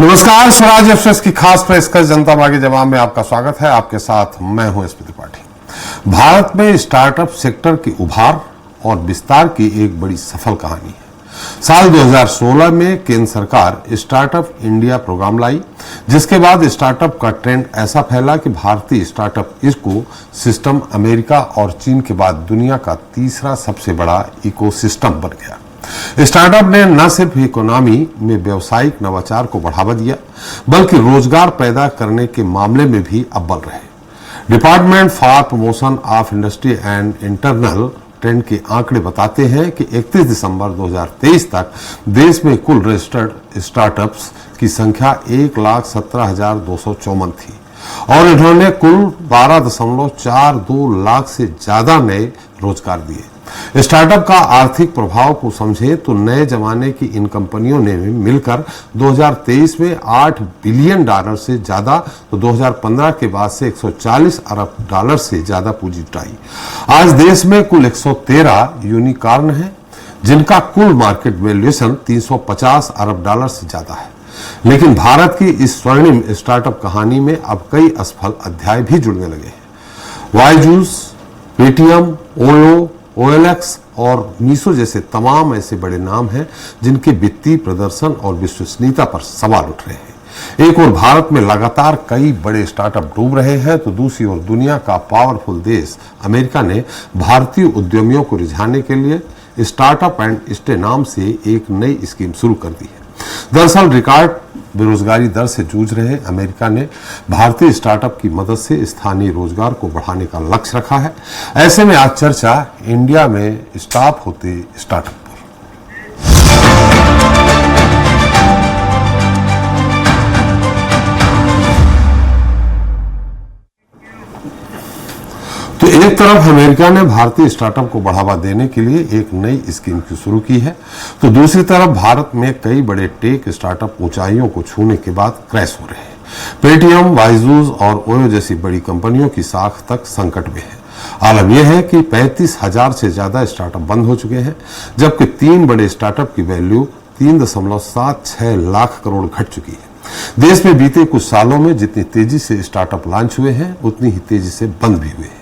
नमस्कार, स्वराज एक्सप्रेस की खास प्रेस का जनता बागी जवाब में आपका स्वागत है। आपके साथ मैं हूं एसपी त्रिपाठी। भारत में स्टार्टअप सेक्टर के उभार और विस्तार की एक बड़ी सफल कहानी है। साल 2016 में केंद्र सरकार स्टार्टअप इंडिया प्रोग्राम लाई, जिसके बाद स्टार्टअप का ट्रेंड ऐसा फैला कि भारतीय स्टार्टअप इको सिस्टम अमेरिका और चीन के बाद दुनिया का तीसरा सबसे बड़ा इकोसिस्टम बन गया। स्टार्टअप ने न सिर्फ इकोनॉमी में व्यावसायिक नवाचार को बढ़ावा दिया, बल्कि रोजगार पैदा करने के मामले में भी अव्वल रहे। Department for promotion of industry and internal trend के आंकड़े बताते हैं कि 31 दिसंबर 2023 तक देश में कुल रजिस्टर्ड स्टार्टअप्स की संख्या 1,17,254 थी और इन्होंने कुल 12.42 लाख से ज्यादा नए रोजगार दिए। स्टार्टअप का आर्थिक प्रभाव को समझे तो नए जमाने की इन कंपनियों ने मिलकर 2023 में $8 बिलियन से ज्यादा, तो 2015 के बाद से $140 अरब से ज्यादा पूंजी जुटाई। आज देश में कुल 113 यूनिकॉर्न हैं, जिनका कुल मार्केट वैल्यूएशन $350 अरब से ज्यादा है। लेकिन भारत की इस स्वर्णिम स्टार्टअप कहानी में अब कई असफल अध्याय भी जुड़ने लगे हैं। बायजूस, पेटीएम, ओयो, OLX और मीशो जैसे तमाम ऐसे बड़े नाम हैं जिनके वित्तीय प्रदर्शन और विश्वसनीयता पर सवाल उठ रहे हैं। एक ओर भारत में लगातार कई बड़े स्टार्टअप डूब रहे हैं, तो दूसरी ओर दुनिया का पावरफुल देश अमेरिका ने भारतीय उद्यमियों को रिझाने के लिए स्टार्टअप एंड स्टे नाम से एक नई स्कीम शुरू कर दी है। दरअसल रिकॉर्ड बेरोजगारी दर से जूझ रहे अमेरिका ने भारतीय स्टार्टअप की मदद से स्थानीय रोजगार को बढ़ाने का लक्ष्य रखा है। ऐसे में आज चर्चा इंडिया में स्टार्ट होते स्टार्टअप पर। तो एक तरफ अमेरिका ने भारतीय स्टार्टअप को बढ़ावा देने के लिए एक नई स्कीम शुरू की है, तो दूसरी तरफ भारत में कई बड़े टेक स्टार्टअप ऊंचाइयों को छूने के बाद क्रैश हो रहे हैं। पेटीएम, बायजूस और ओयो जैसी बड़ी कंपनियों की साख तक संकट में है। आलम यह है कि 35,000 से ज्यादा स्टार्टअप बंद हो चुके हैं, जबकि 3 बड़े स्टार्टअप की वैल्यू 3.76 लाख करोड़ घट चुकी है। देश में बीते कुछ सालों में जितनी तेजी से स्टार्टअप लॉन्च हुए हैं, उतनी ही तेजी से बंद भी हुए हैं।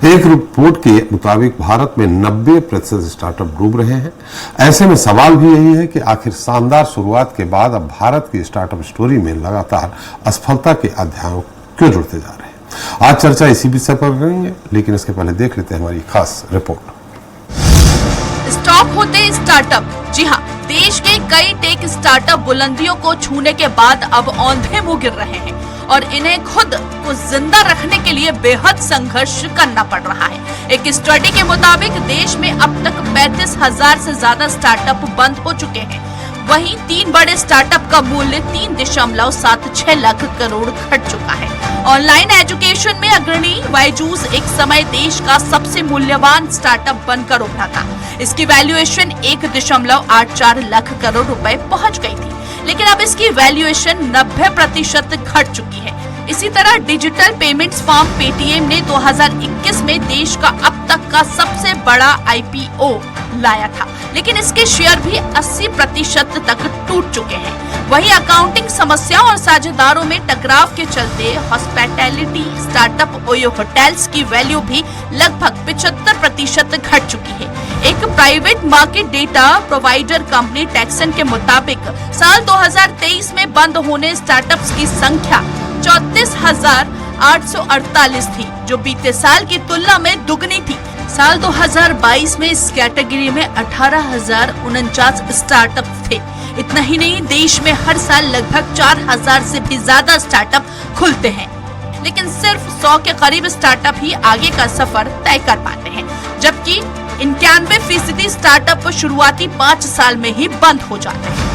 एक रिपोर्ट के मुताबिक भारत में 90% स्टार्टअप डूब रहे हैं। ऐसे में सवाल भी यही है कि आखिर शानदार शुरुआत के बाद अब भारत की स्टार्टअप स्टोरी में लगातार असफलता के अध्यायों क्यों जुड़ते जा रहे हैं। आज चर्चा इसी विषय पर करेंगे, लेकिन इसके पहले देख लेते हैं हमारी खास रिपोर्ट। स्टॉप होते स्टार्टअप। जी हाँ, देश के कई टेक स्टार्टअप बुलंदियों को छूने के बाद अब औंधे मुंह गिर रहे हैं और इन्हें खुद को जिंदा रखने के लिए बेहद संघर्ष करना पड़ रहा है। एक स्टडी के मुताबिक देश में अब तक 35,000 से ज्यादा स्टार्टअप बंद हो चुके हैं। वहीं 3 बड़े स्टार्टअप का मूल्य 3.76 लाख करोड़ घट चुका है। ऑनलाइन एजुकेशन में अग्रणी बायजूस एक समय देश का सबसे मूल्यवान स्टार्टअप बनकर उभरा था। इसकी वैल्यूएशन 1.84 लाख करोड़ रुपए पहुंच गई थी, लेकिन अब इसकी वैल्यूएशन 90% घट चुकी है। इसी तरह डिजिटल पेमेंट्स फर्म पेटीएम ने 2021 में देश का अब तक का सबसे बड़ा IPO लाया था, लेकिन इसके शेयर भी 80% तक टूट चुके हैं। वहीं अकाउंटिंग समस्या और साझेदारों में टकराव के चलते हॉस्पिटैलिटी स्टार्टअप ओयो होटल्स की वैल्यू भी लगभग 75% घट चुकी है। एक private market data provider company taxon के मुताबिक साल 2023 में बंद होने स्टार्टअप्स की संख्या 34,848 थी, जो बीते साल की तुलना में दुगनी थी। साल 2022 में इस कैटेगरी में 18,049 स्टार्टअप थे। इतना ही नहीं, देश में हर साल लगभग 4,000 से भी ज्यादा स्टार्टअप खुलते हैं, लेकिन सिर्फ 100 के करीब स्टार्टअप ही आगे का सफर तय कर पाते हैं, जबकि 91% स्टार्टअप शुरुआती 5 साल में ही बंद हो जाते हैं।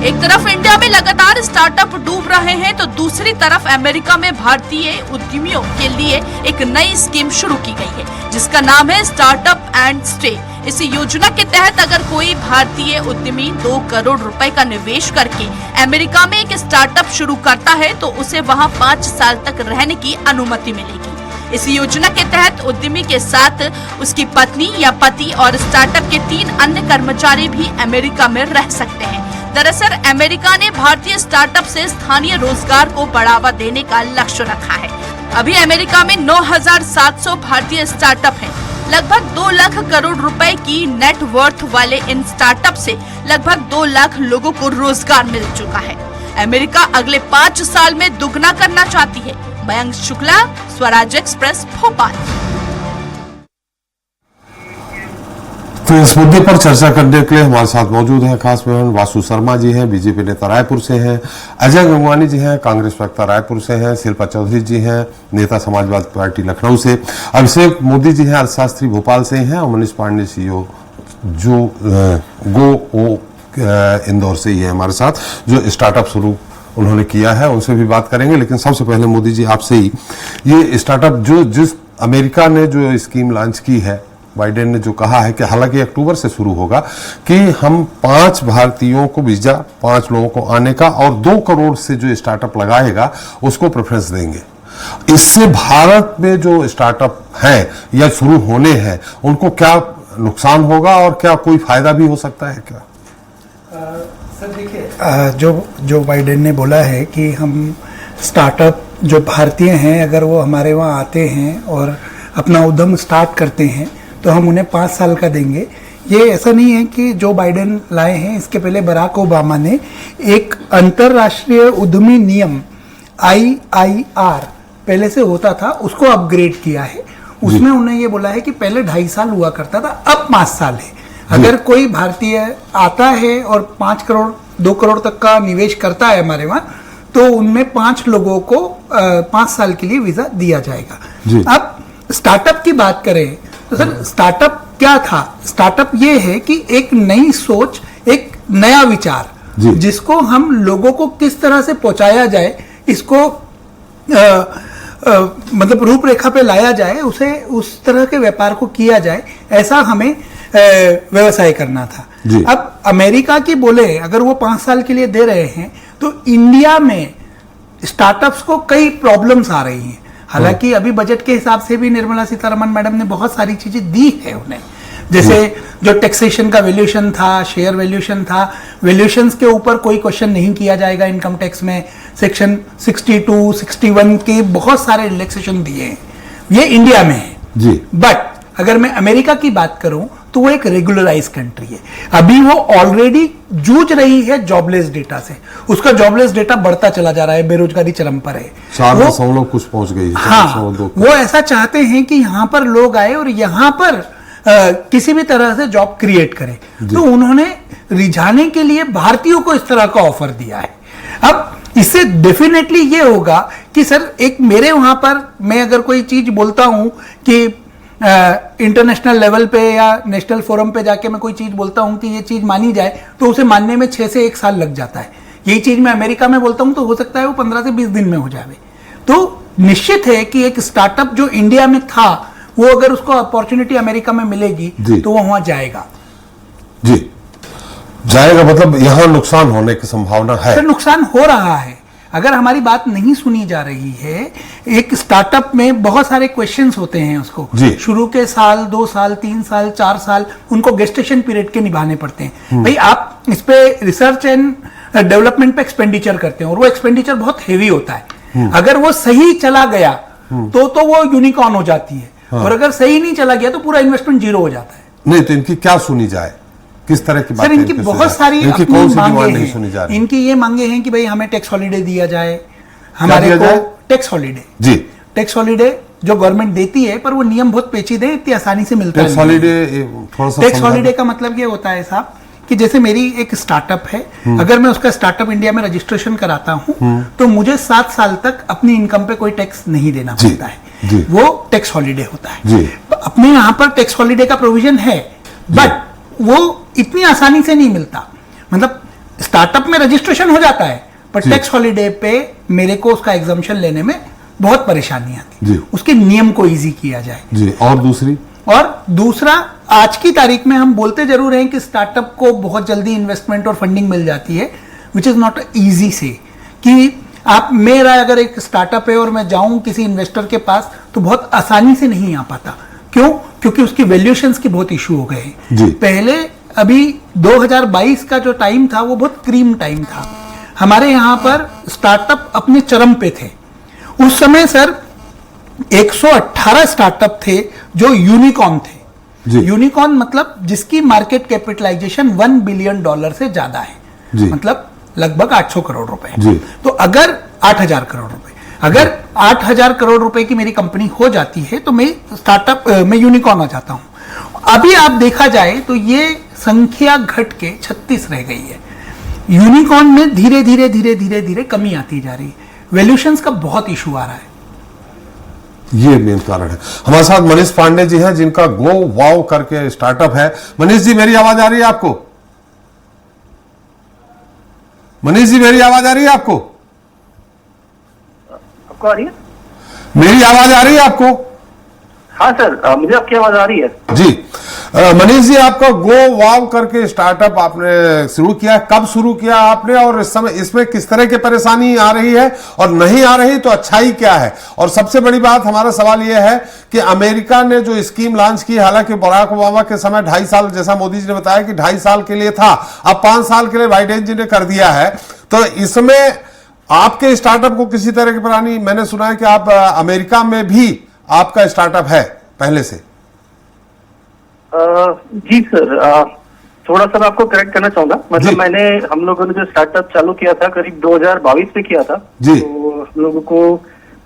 एक तरफ इंडिया में लगातार स्टार्टअप डूब रहे हैं, तो दूसरी तरफ अमेरिका में भारतीय उद्यमियों के लिए एक नई स्कीम शुरू की गई है, जिसका नाम है स्टार्टअप एंड स्टे। इस योजना के तहत अगर कोई भारतीय उद्यमी 2 करोड़ रुपए का निवेश करके अमेरिका में एक स्टार्टअप शुरू करता है, तो उसे वहां 5 साल तक रहने की अनुमति मिलेगी। इस योजना के तहत उद्यमी के साथ उसकी पत्नी या पति और स्टार्टअप के 3 अन्य कर्मचारी भी अमेरिका में रह सकते हैं। दरअसल अमेरिका ने भारतीय स्टार्टअप से स्थानीय रोजगार को बढ़ावा देने का लक्ष्य रखा है। अभी अमेरिका में 9,700 भारतीय स्टार्टअप हैं। लगभग 2 लाख करोड़ रुपए की नेट वर्थ वाले इन स्टार्टअप से लगभग 2 लाख लोगों को रोजगार मिल चुका है। अमेरिका अगले 5 साल में दुगना करना चाहती है। मयंक शुक्ला, स्वराज एक्सप्रेस, भोपाल। तो इस मुद्दे पर चर्चा करने के लिए हमारे साथ मौजूद हैं खास मेहमान वासु शर्मा जी हैं, बीजेपी नेता रायपुर से हैं, अजय गंगवानी जी हैं, कांग्रेस प्रवक्ता रायपुर से हैं, शिल्पा चौधरी जी हैं, नेता समाजवादी पार्टी लखनऊ से, अभिषेक मोदी जी हैं, अर्थशास्त्री भोपाल से हैं, और मनीष पांडे सीईओ जो इंदौर से ही है हमारे साथ, जो स्टार्टअप शुरू उन्होंने किया है, उनसे भी बात करेंगे। लेकिन सबसे पहले मोदी जी आपसे ही, ये स्टार्टअप जो जिस अमेरिका ने जो स्कीम लॉन्च की है, बाइडेन ने जो कहा है कि हालांकि अक्टूबर से शुरू होगा कि हम 5 भारतीयों को वीजा, 5 लोगों को आने का, और 2 करोड़ से जो स्टार्टअप लगाएगा उसको प्रेफरेंस देंगे। इससे भारत में जो स्टार्टअप हैं या शुरू होने हैं उनको क्या नुकसान होगा और क्या कोई फायदा भी हो सकता है क्या? सर देखिए, जो बाइडेन ने बोला है कि हम स्टार्टअप जो भारतीय हैं अगर वो हमारे वहाँ आते हैं और अपना उद्यम स्टार्ट करते हैं तो हम उन्हें 5 साल का देंगे। ये ऐसा नहीं है कि जो बाइडेन लाए हैं, इसके पहले बराक ओबामा ने एक अंतर्राष्ट्रीय उद्यमी नियम IIR पहले से होता था, उसको अपग्रेड किया है। उसमें उन्हें ये बोला है कि पहले 2.5 साल हुआ करता था, अब 5 साल है। अगर कोई भारतीय आता है और 5 करोड़ 2 करोड़ तक का निवेश करता है हमारे वहाँ, तो उनमें 5 लोगों को 5 साल के लिए वीजा दिया जाएगा। अब स्टार्टअप की बात करें तो सर, स्टार्टअप क्या था? स्टार्टअप ये है कि एक नई सोच, एक नया विचार, जिसको हम लोगों को किस तरह से पहुंचाया जाए, इसको मतलब रूपरेखा पे लाया जाए, उसे उस तरह के व्यापार को किया जाए, ऐसा हमें व्यवसाय करना था। अब अमेरिका की बोले अगर वो 5 साल के लिए दे रहे हैं तो इंडिया में स्टार्टअप्स को कई प्रॉब्लम्स आ रही हैं। हालांकि अभी बजट के हिसाब से भी निर्मला सीतारमण मैडम ने बहुत सारी चीजें दी है उन्हें, जैसे जो टैक्सेशन का वैल्यूएशन था, शेयर वैल्यूएशन था, वैल्यूएशंस के ऊपर कोई क्वेश्चन नहीं किया जाएगा इनकम टैक्स में। सेक्शन 62, 61 के बहुत सारे रिलैक्सेशन दिए हैं, ये इंडिया में है जी। बट अगर मैं अमेरिका की बात करूं तो वो एक रेगुलराइज कंट्री है। अभी वो ऑलरेडी जूझ रही है जॉबलेस डेटा से, उसका जॉबलेस डेटा बढ़ता चला जा रहा है, बेरोजगारी चरम पर है, 4 कुछ पहुंच गई है। हाँ, वो ऐसा चाहते हैं कि यहाँ पर लोग आए और यहाँ पर किसी भी तरह से जॉब क्रिएट करें, तो उन्होंने रिझाने के लिए भारतीयों को इस तरह का ऑफर दिया है। अब इससे डेफिनेटली ये होगा कि सर, एक मेरे वहां पर मैं अगर कोई चीज बोलता हूं कि इंटरनेशनल लेवल पे या नेशनल फोरम पे जाके मैं कोई चीज बोलता हूं कि ये चीज मानी जाए, तो उसे मानने में 6 से 1 साल लग जाता है। यही चीज मैं अमेरिका में बोलता हूं तो हो सकता है वो 15 से 20 दिन में हो जाए। तो निश्चित है कि एक स्टार्टअप जो इंडिया में था, वो अगर उसको अपॉर्चुनिटी अमेरिका में मिलेगी तो वो वहां जाएगा जी, जाएगा। मतलब यहाँ नुकसान होने की संभावना है? सर, नुकसान हो रहा है। अगर हमारी बात नहीं सुनी जा रही है, एक स्टार्टअप में बहुत सारे क्वेश्चंस होते हैं, उसको शुरू के साल, 2 साल, 3 साल, 4 साल उनको गेस्टेशन पीरियड के निभाने पड़ते हैं। भाई, आप इस पे रिसर्च एंड डेवलपमेंट पे एक्सपेंडिचर करते हैं और वो एक्सपेंडिचर बहुत हेवी होता है। अगर वो सही चला गया तो वो यूनिकॉर्न हो जाती है, और अगर सही नहीं चला गया तो पूरा इन्वेस्टमेंट 0 हो जाता है। नहीं, तो इनकी क्या सुनी जाए, किस तरह की बात? सर, इनकी बहुत सारी इनकी कौन सी डिमांड नहीं सुनी जा रही? इनकी ये मांगे हैं कि भाई हमें टैक्स हॉलीडे दिया जाए, हमारे को टैक्स हॉलीडे जी, टैक्स हॉलीडे जो गवर्नमेंट देती है, पर वो नियम बहुत पेचीदे, इतनी आसानी से मिलता है। टैक्स हॉलीडे थोड़ा सा, टैक्स हॉलीडे का मतलब ये होता है साहब कि जैसे मेरी एक स्टार्टअप है, अगर मैं उसका स्टार्टअप इंडिया में रजिस्ट्रेशन कराता हूं तो मुझे 7 साल तक अपनी इनकम पे कोई टैक्स नहीं देना पड़ता है। वो टैक्स हॉलीडे होता है। अपने यहाँ पर टैक्स हॉलीडे का प्रोविजन है, बट वो इतनी आसानी से नहीं मिलता। मतलब स्टार्टअप में रजिस्ट्रेशन हो जाता है, पर टैक्स हॉलीडे पे मेरे को उसका एग्जम्पशन लेने में बहुत परेशानी आती है। उसके नियम को इजी किया जाए जी। और दूसरा, आज की तारीख में हम बोलते जरूर हैं कि स्टार्टअप को बहुत जल्दी इन्वेस्टमेंट और फंडिंग मिल जाती है, विच इज नॉट इजी से, कि आप, मेरा अगर एक स्टार्टअप है और मैं जाऊं किसी इन्वेस्टर के पास तो बहुत आसानी से नहीं आ पाता। क्यों? क्योंकि उसकी वैल्यूएशंस की बहुत इशू हो गए हैं। पहले अभी 2022 का जो टाइम था वो बहुत क्रीम टाइम था। हमारे यहाँ पर स्टार्टअप अपने चरम पे थे उस समय सर। 118 स्टार्टअप थे जो यूनिकॉर्न थे। यूनिकॉर्न मतलब जिसकी मार्केट कैपिटलाइजेशन $1 बिलियन से ज्यादा है, मतलब लगभग 800 करोड़ रुपए। तो अगर 8,000 करोड़ रुपए, अगर 8,000 करोड़ रुपए की मेरी कंपनी हो जाती है तो मैं स्टार्टअप में यूनिकॉर्न आ जाता हूं। अभी आप देखा जाए तो ये संख्या घट के 36 रह गई है। यूनिकॉर्न में धीरे धीरे धीरे धीरे धीरे कमी आती जा रही है। वैल्यूएशंस का बहुत इशू आ रहा है, ये मेन कारण है। हमारे साथ मनीष पांडे जी हैं जिनका गो वाव करके स्टार्टअप है। मनीष जी मेरी आवाज आ रही है आपको? मनीष जी मेरी आवाज आ रही है आपको? आपको आ रही है? मेरी आवाज आ रही है आपको? हाँ सर, मुझे आपकी आवाज आ रही है जी। मनीष जी, आपका गो वाव करके स्टार्टअप आपने शुरू किया, कब शुरू किया आपने और इस समय इसमें किस तरह की परेशानी आ रही है और नहीं आ रही तो अच्छाई क्या है? और सबसे बड़ी बात हमारा सवाल यह है कि अमेरिका ने जो स्कीम लॉन्च की, हालांकि बराक ओबामा के समय 2.5 साल, जैसा मोदी जी ने बताया कि 2.5 साल के लिए था, अब 5 साल के लिए बाइडेन जी ने कर दिया है। तो इसमें आपके स्टार्टअप को किसी तरह की परेशानी? मैंने सुना है कि आप अमेरिका में भी आपका स्टार्टअप है पहले से। जी सर, थोड़ा सा मैं आपको करेक्ट करना चाहूंगा। मतलब हम लोगों ने जो स्टार्टअप चालू किया था करीब 2022 में किया था जी। तो हम लोगों को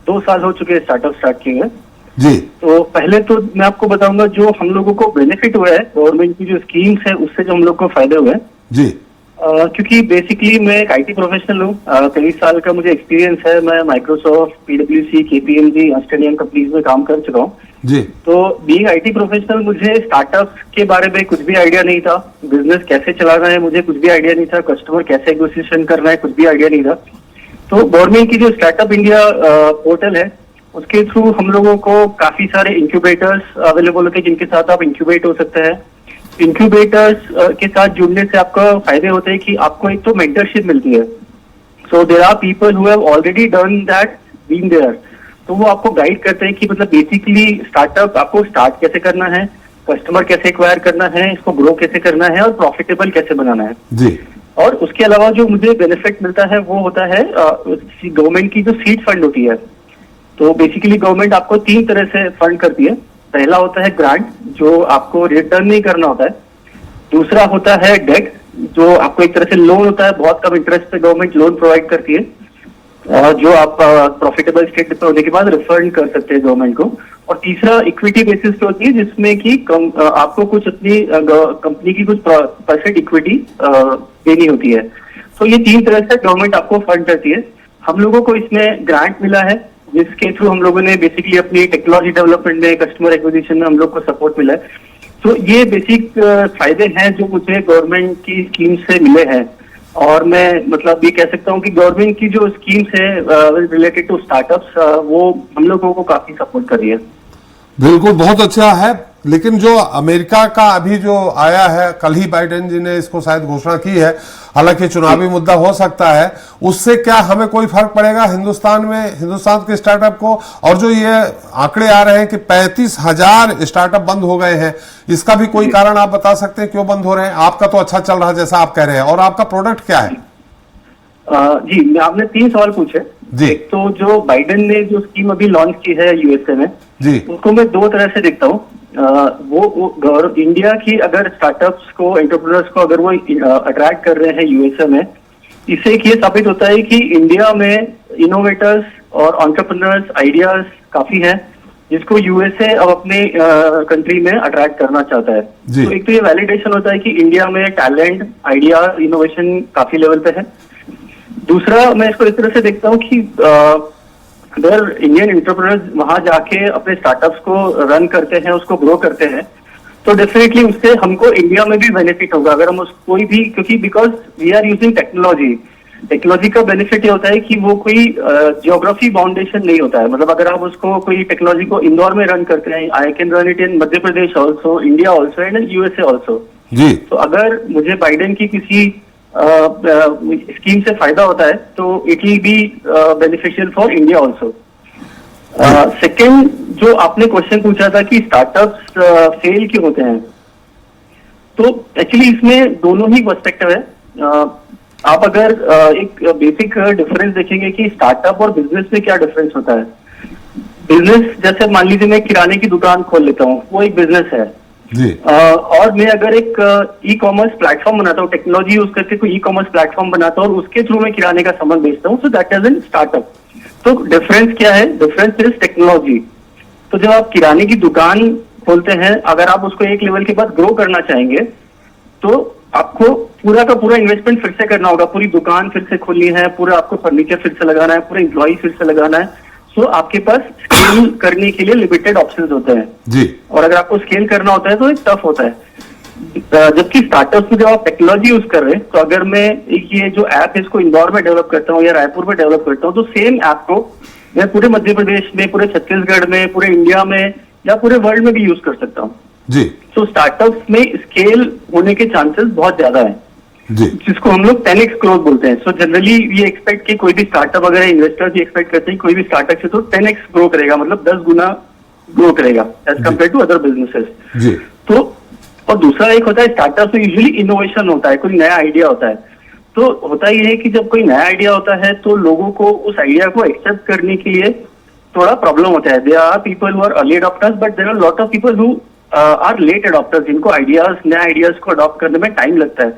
2 साल हो चुके हैं स्टार्टअप स्टार्ट किए हुए जी। तो पहले तो मैं आपको बताऊंगा जो हम लोगों को बेनिफिट हुआ है गवर्नमेंट की जो स्कीम्स है उससे जो हम लोग को फायदे हुए हैं जी। क्योंकि बेसिकली मैं एक आईटी प्रोफेशनल हूँ, 23 साल का मुझे एक्सपीरियंस है। मैं Microsoft, PwC, KPMG, Australian companies में काम कर चुका हूँ जी। तो बीइंग आईटी प्रोफेशनल मुझे स्टार्टअप्स के बारे में कुछ भी आइडिया नहीं था, बिजनेस कैसे चलाना है मुझे कुछ भी आइडिया नहीं था, कस्टमर कैसे एक्विजिशन करना है कुछ भी आइडिया नहीं था। तो गवर्नमेंट की जो स्टार्टअप इंडिया पोर्टल है उसके थ्रू हम लोगों को काफी सारे इंक्यूबेटर्स अवेलेबल होते हैं जिनके साथ आप इंक्यूबेट हो सकते हैं। इंक्यूबेटर्स के साथ जुड़ने से आपका फायदे होते हैं कि आपको एक तो मेंटरशिप मिलती है। So there are people who have already done that, been there. तो वो आपको गाइड करते हैं कि मतलब बेसिकली स्टार्टअप आपको स्टार्ट कैसे करना है, कस्टमर कैसे एक्वायर करना है, इसको ग्रो कैसे करना है और प्रॉफिटेबल कैसे बनाना है जी। और उसके अलावा जो मुझे बेनिफिट मिलता है वो होता है गवर्नमेंट की जो सीड फंड होती है। तो बेसिकली गवर्नमेंट आपको 3 तरह से फंड करती है। पहला होता है ग्रांट जो आपको रिटर्न नहीं करना होता है। दूसरा होता है डेट जो आपको एक तरह से लोन होता है, बहुत कम इंटरेस्ट पे गवर्नमेंट लोन प्रोवाइड करती है जो आप प्रॉफिटेबल स्टेट पे होने के बाद रिफंड कर सकते हैं गवर्नमेंट को। और तीसरा इक्विटी बेसिस पे होती है जिसमें कि आपको कुछ अपनी कंपनी की कुछ परसेंट इक्विटी देनी होती है। तो ये 3 तरह से गवर्नमेंट आपको फंड करती है। हम लोगों को इसमें ग्रांट मिला है जिसके थ्रू हम लोगों ने बेसिकली अपनी टेक्नोलॉजी डेवलपमेंट में, कस्टमर एक्विजिशन में हम लोग को सपोर्ट मिला है। तो ये बेसिक फायदे हैं जो मुझे गवर्नमेंट की स्कीम से मिले हैं। और मैं मतलब ये कह सकता हूँ कि गवर्नमेंट की जो स्कीम्स है रिलेटेड टू स्टार्टअप्स वो हम लोगों को काफी सपोर्ट कर रही है। बिल्कुल, बहुत अच्छा है। लेकिन जो अमेरिका का अभी जो आया है, कल ही बाइडेन जी ने इसको शायद घोषणा की है, हालांकि चुनावी मुद्दा हो सकता है, उससे क्या हमें कोई फर्क पड़ेगा हिंदुस्तान में, हिंदुस्तान के स्टार्टअप को? और जो ये आंकड़े आ रहे हैं कि 35,000 स्टार्टअप बंद हो गए हैं, इसका भी कोई कारण आप बता सकते हैं क्यों बंद हो रहे हैं? आपका तो अच्छा चल रहा है जैसा आप कह रहे हैं, और आपका प्रोडक्ट क्या है? जी, आपने 3 सवाल पूछे जी। एक तो जो बाइडेन ने जो स्कीम अभी लॉन्च की है यूएसए में जी, उसको मैं 2 तरह से देखता हूँ। वो इंडिया की अगर स्टार्टअप्स को, एंटरप्रेन्योर्स को अगर वो अट्रैक्ट कर रहे हैं यूएसए में, इससे एक ये साबित होता है कि इंडिया में इनोवेटर्स और एंटरप्रेन्योर्स आइडियाज काफी हैं जिसको यूएसए अब अपने कंट्री में अट्रैक्ट करना चाहता है। तो एक तो ये वैलिडेशन होता है कि इंडिया में टैलेंट, आइडिया, इनोवेशन काफी लेवल पे है। दूसरा मैं इसको इस तरह से देखता हूँ कि अगर इंडियन एंटरप्रेन्योर्स वहां जाके अपने स्टार्टअप्स को रन करते हैं, उसको ग्रो करते हैं, तो डेफिनेटली उससे हमको इंडिया में भी बेनिफिट होगा। अगर हम कोई भी, क्योंकि because we are using technology का बेनिफिट ये होता है कि वो कोई जियोग्राफी बाउंडेशन नहीं होता है। मतलब अगर आप उसको कोई टेक्नोलॉजी को इंदौर में रन करते हैं, I can run it in Madhya Pradesh also, India also and USA also जी। तो अगर मुझे बाइडेन की किसी स्कीम से फायदा होता है तो it will be beneficial for India also. Second, जो आपने क्वेश्चन पूछा था कि स्टार्टअप्स फेल क्यों होते हैं, तो एक्चुअली इसमें दोनों ही पर्सपेक्टिव है। आप अगर एक बेसिक डिफरेंस देखेंगे कि स्टार्टअप और बिजनेस में क्या डिफरेंस होता है। बिजनेस जैसे मान लीजिए मैं किराने की दुकान खोल लेता हूँ, वो एक बिजनेस है जी। और मैं अगर एक ई कॉमर्स प्लेटफॉर्म बनाता हूँ, टेक्नोलॉजी यूज करके कोई ई कॉमर्स प्लेटफॉर्म बनाता हूँ और उसके थ्रू मैं किराने का सामान बेचता हूँ, so that is an startup. तो डिफरेंस क्या है? Difference is technology. तो जब आप किराने की दुकान खोलते हैं, अगर आप उसको एक लेवल के बाद ग्रो करना चाहेंगे तो आपको पूरा का पूरा इन्वेस्टमेंट फिर से करना होगा। पूरी दुकान फिर से खोलनी है, पूरा आपको फर्नीचर फिर से लगाना है, पूरे एम्प्लॉय फिर से लगाना है। सो आपके पास स्केल करने के लिए लिमिटेड ऑप्शंस होते हैं जी। और अगर आपको स्केल करना होता है तो एक टफ होता है। जबकि स्टार्टअप्स में जब आप टेक्नोलॉजी यूज कर रहे हैं, तो अगर मैं एक ये जो ऐप है इसको इंदौर में डेवलप करता हूँ या रायपुर में डेवलप करता हूँ, तो सेम ऐप को मैं पूरे मध्य प्रदेश में, पूरे छत्तीसगढ़ में, पूरे इंडिया में या पूरे वर्ल्ड में भी यूज कर सकता हूँ। जी तो स्टार्टअप्स में स्केल होने के चांसेस बहुत ज्यादा है, जी। जिसको हम लोग 10x ग्रोथ बोलते हैं। सो जनरली ये एक्सपेक्ट कि कोई भी स्टार्टअप, अगर इन्वेस्टर्स ये एक्सपेक्ट करते हैं कोई भी स्टार्टअप से तो 10x ग्रो करेगा, मतलब 10 गुना ग्रो करेगा as compared to other businesses. जी। तो और दूसरा एक होता है स्टार्टअप में यूजुअली इनोवेशन होता है, कोई नया आइडिया होता है। तो होता ये है कि जब कोई नया आइडिया होता है तो लोगों को उस आइडिया को एक्सेप्ट करने के लिए थोड़ा प्रॉब्लम होता है। There are people who are early adopters but there are lot of people who are late adopters, जिनको आइडियाज, नए आइडियाज को अडॉप्ट करने में टाइम लगता है।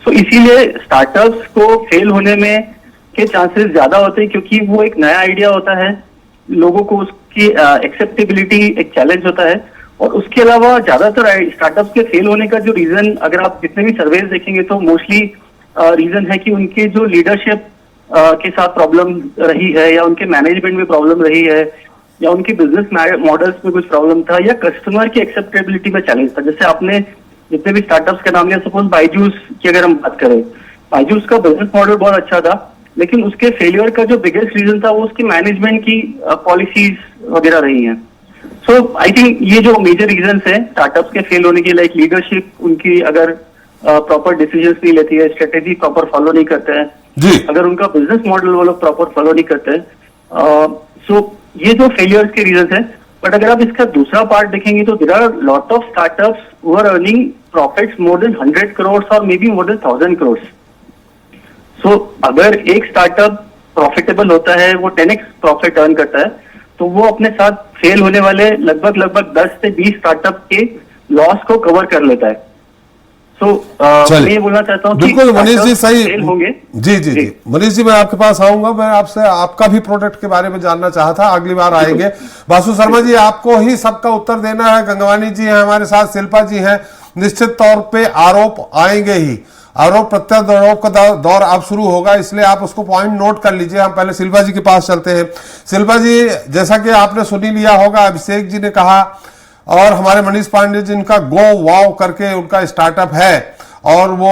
तो इसीलिए स्टार्टअप्स को फेल होने में के चांसेस ज्यादा होते हैं, क्योंकि वो एक नया आइडिया होता है, लोगों को उसकी एक्सेप्टेबिलिटी एक चैलेंज होता है। और उसके अलावा ज्यादातर स्टार्टअप्स के फेल होने का जो रीजन, अगर आप जितने भी सर्वेज देखेंगे तो मोस्टली रीजन है कि उनके जो लीडरशिप के साथ प्रॉब्लम रही है, या उनके मैनेजमेंट में प्रॉब्लम रही है, या उनके बिजनेस मॉडल्स में कुछ प्रॉब्लम था, या कस्टमर की एक्सेप्टेबिलिटी में चैलेंज था। जैसे आपने जितने भी स्टार्टअप्स का नाम लिया, सपोज बायजूस की अगर हम बात करें, बायजूस का बिजनेस मॉडल बहुत अच्छा था, लेकिन उसके फेलियर का जो बिगेस्ट रीजन था वो उसकी मैनेजमेंट की पॉलिसीज वगैरह रही हैं। सो आई थिंक ये जो मेजर रीजन है स्टार्टअप्स के फेल होने की, लाइक लीडरशिप उनकी अगर प्रॉपर डिसीजंस नहीं लेती है, स्ट्रेटेजी प्रॉपर फॉलो नहीं करते हैं जी। अगर उनका बिजनेस मॉडल वो लोग प्रॉपर फॉलो नहीं करते हैं, सो ये जो फेलियर्स के रीजन है। बट अगर आप इसका दूसरा पार्ट देखेंगे तो there are lot of startups who are earning profits more than 100 crore और may be more than 1000 crore. So अगर एक स्टार्टअप प्रॉफिटेबल होता है, वो 10x प्रॉफिट अर्न करता है, तो वो अपने साथ फेल होने वाले लगभग 10 से 20 स्टार्टअप के लॉस को कवर कर लेता है। सो मैं ये बोलना चाहता हूँ बिल्कुल मनीष जी, सही फेल होंगे। जी जी जी मनीष जी, मैं आपके पास आऊंगा। मैं आपसे आपका भी प्रोडक्ट के बारे में जानना चाहा था, अगली बार आएंगे। बासु शर्मा जी, आपको ही सबका उत्तर देना है। गंगवानी जी हैं हमारे साथ, शिल्पा जी हैं। निश्चित तौर पे आरोप आएंगे ही, आरोप प्रत्यारोप का दौर अब शुरू होगा, इसलिए आप उसको पॉइंट नोट कर लीजिए। हम पहले शिल्पा जी के पास चलते हैं। शिल्पा जी, जैसा कि आपने सुनी लिया होगा, अभिषेक जी ने कहा और हमारे मनीष पांडे जी, इनका गो वाव करके उनका स्टार्टअप है और वो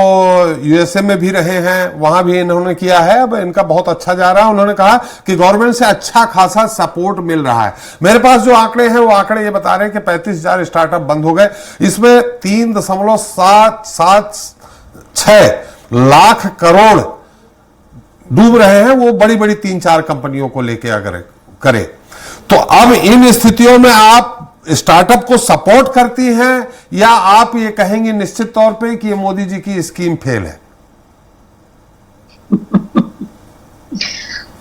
यूएसए में भी रहे हैं, वहां भी इन्होंने किया है। अब इनका बहुत अच्छा जा रहा है। उन्होंने कहा कि गवर्नमेंट से अच्छा खासा सपोर्ट मिल रहा है। मेरे पास जो आंकड़े हैं वो आंकड़े ये बता रहे हैं कि 35,000 स्टार्टअप बंद हो गए, इसमें 3.776 लाख करोड़ डूब रहे हैं। वो बड़ी बड़ी 3-4 कंपनियों को लेके अगर करें तो अब इन स्थितियों में आप स्टार्टअप को सपोर्ट करती हैं, या आप ये कहेंगे निश्चित तौर पे कि ये मोदी जी की स्कीम फेल है?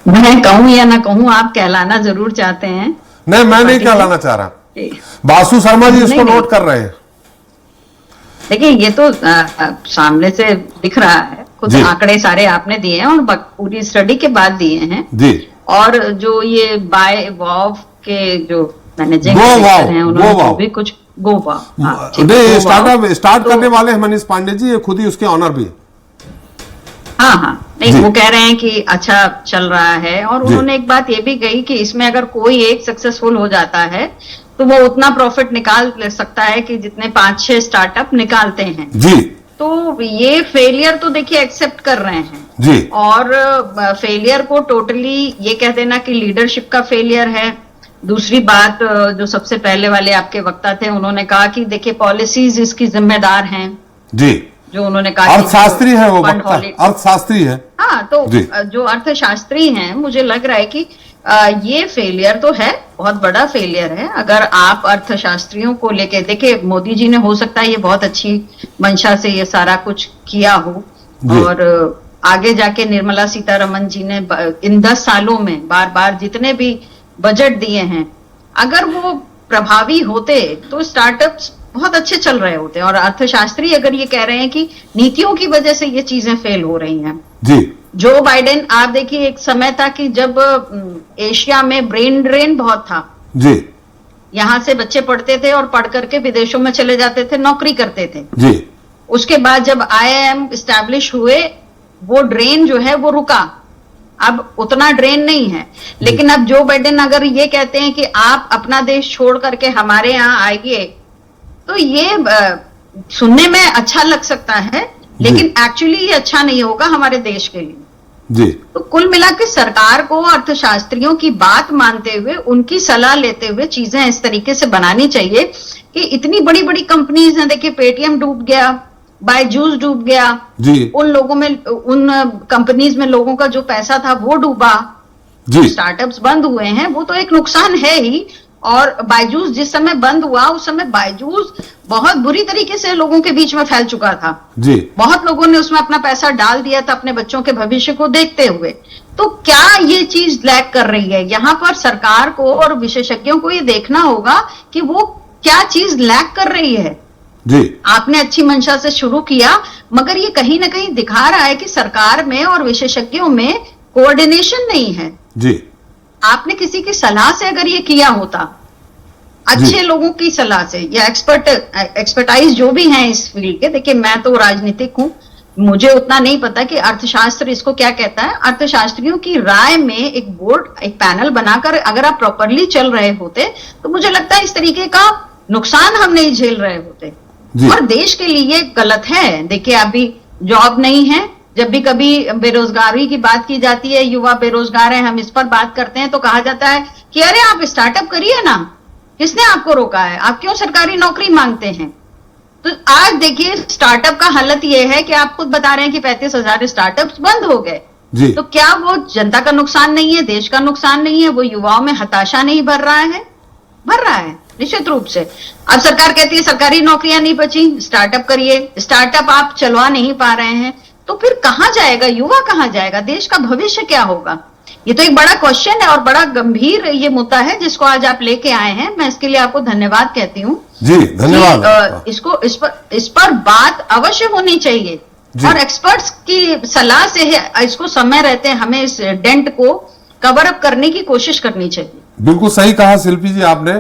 मैं कहूं या ना कहूं, आप कहलाना जरूर चाहते हैं। नहीं, मैं नहीं कहलाना चाह रहा। बासु शर्मा जी इसको नोट कर रहे हैं। देखिए, ये तो सामने से दिख रहा है, खुद आंकड़े सारे आपने दिए हैं और पूरी स्टडी के बाद दिए हैं जी। और जो ये बाय वाव के जो मैनेजिंग हैं, उन्होंने भी कुछ स्टार्ट करने वाले हैं मनीष पांडे जी, ये खुद ही उसके ऑनर भी। हाँ, नहीं, वो कह रहे हैं कि अच्छा चल रहा है। और उन्होंने एक बात ये भी कही कि इसमें अगर कोई एक सक्सेसफुल हो जाता है तो वो उतना प्रॉफिट निकाल सकता है कि जितने 5-6 स्टार्टअप निकालते हैं जी। तो ये फेलियर तो देखिए एक्सेप्ट कर रहे हैं जी। और फेलियर को टोटली ये कह देना कि लीडरशिप का फेलियर है। दूसरी बात, जो सबसे पहले वाले आपके वक्ता थे, उन्होंने कहा कि देखिए पॉलिसीज इसकी जिम्मेदार हैं जी। जो उन्होंने कहा अर्थशास्त्री है वो, अर्थशास्त्री है। हाँ, तो जो अर्थशास्त्री हैं, मुझे लग रहा है कि ये फेलियर तो है, बहुत बड़ा फेलियर है। अगर आप अर्थशास्त्रियों को लेके देखिए, मोदी जी ने हो सकता है ये बहुत अच्छी मंशा से ये सारा कुछ किया हो, और आगे जाके निर्मला सीतारमण जी ने इन 10 सालों में बार बार जितने भी बजट दिए हैं, अगर वो प्रभावी होते तो स्टार्टअप्स बहुत अच्छे चल रहे होते। और अर्थशास्त्री अगर ये कह रहे हैं कि नीतियों की वजह से ये चीजें फेल हो रही हैं जी। जो बाइडेन, आप देखिए एक समय था कि जब एशिया में ब्रेन ड्रेन बहुत था जी। यहां से बच्चे पढ़ते थे और पढ़ करके विदेशों में चले जाते थे, नौकरी करते थे जी। उसके बाद जब IIM इस्टेब्लिश हुए, वो ड्रेन जो है वो रुका, अब उतना ड्रेन नहीं है। लेकिन अब जो बाइडेन अगर ये कहते हैं कि आप अपना देश छोड़ करके हमारे यहाँ आइए, तो ये सुनने में अच्छा लग सकता है, लेकिन एक्चुअली ये अच्छा नहीं होगा हमारे देश के लिए जी। तो कुल मिलाकर सरकार को अर्थशास्त्रियों की बात मानते हुए, उनकी सलाह लेते हुए चीजें इस तरीके से बनानी चाहिए कि इतनी बड़ी बड़ी कंपनीज हैं, देखिए पेटीएम डूब गया, बायजूस डूब गया जी। उन लोगों में, उन कंपनीज में लोगों का जो पैसा था वो डूबा जी। स्टार्टअप्स बंद हुए हैं, वो तो एक नुकसान है ही। और बायजूस जिस समय बंद हुआ, उस समय बायजूस बहुत बुरी तरीके से लोगों के बीच में फैल चुका था जी। बहुत लोगों ने उसमें अपना पैसा डाल दिया था अपने बच्चों के भविष्य को देखते हुए। तो क्या ये चीज लैग कर रही है? यहाँ पर सरकार को और विशेषज्ञों को ये देखना होगा कि वो क्या चीज लैग कर रही है जी। आपने अच्छी मंशा से शुरू किया, मगर ये कहीं ना कहीं दिखा रहा है कि सरकार में और विशेषज्ञों में कोऑर्डिनेशन नहीं है जी। आपने किसी की सलाह से अगर ये किया होता, अच्छे लोगों की सलाह से या एक्सपर्टाइज जो भी हैं इस फील्ड के, देखिए मैं तो राजनीतिक हूं, मुझे उतना नहीं पता कि अर्थशास्त्र इसको क्या कहता है। अर्थशास्त्रियों की राय में एक बोर्ड, एक पैनल बनाकर अगर आप प्रॉपरली चल रहे होते तो मुझे लगता है इस तरीके का नुकसान हम नहीं झेल रहे होते। और देश के लिए गलत है। देखिए अभी जॉब नहीं है, जब भी कभी बेरोजगारी की बात की जाती है, युवा बेरोजगार है, हम इस पर बात करते हैं तो कहा जाता है कि अरे आप स्टार्टअप करिए ना, किसने आपको रोका है, आप क्यों सरकारी नौकरी मांगते हैं। तो आज देखिए स्टार्टअप का हालत यह है कि आप खुद बता रहे हैं कि 35,000 स्टार्टअप्स बंद हो गए। तो क्या वो जनता का नुकसान नहीं है, देश का नुकसान नहीं है, वो युवाओं में हताशा नहीं भर रहा है? भर रहा है निश्चित रूप से। अब सरकार कहती है सरकारी नौकरियां नहीं बची, स्टार्टअप करिए, स्टार्टअप आप चलवा नहीं पा रहे हैं, तो फिर कहां जाएगा युवा, कहां जाएगा, देश का भविष्य क्या होगा? ये तो एक बड़ा क्वेश्चन है और बड़ा गंभीर ये मुद्दा है जिसको आज आप लेके आए हैं। मैं इसके लिए आपको धन्यवाद कहती हूँ जी। धन्यवाद। इस पर बात अवश्य होनी चाहिए और एक्सपर्ट्स की सलाह से इसको समय रहते हमें इस डेंट को कवर अप करने की कोशिश करनी चाहिए। बिल्कुल सही कहा शिल्पी जी आपने।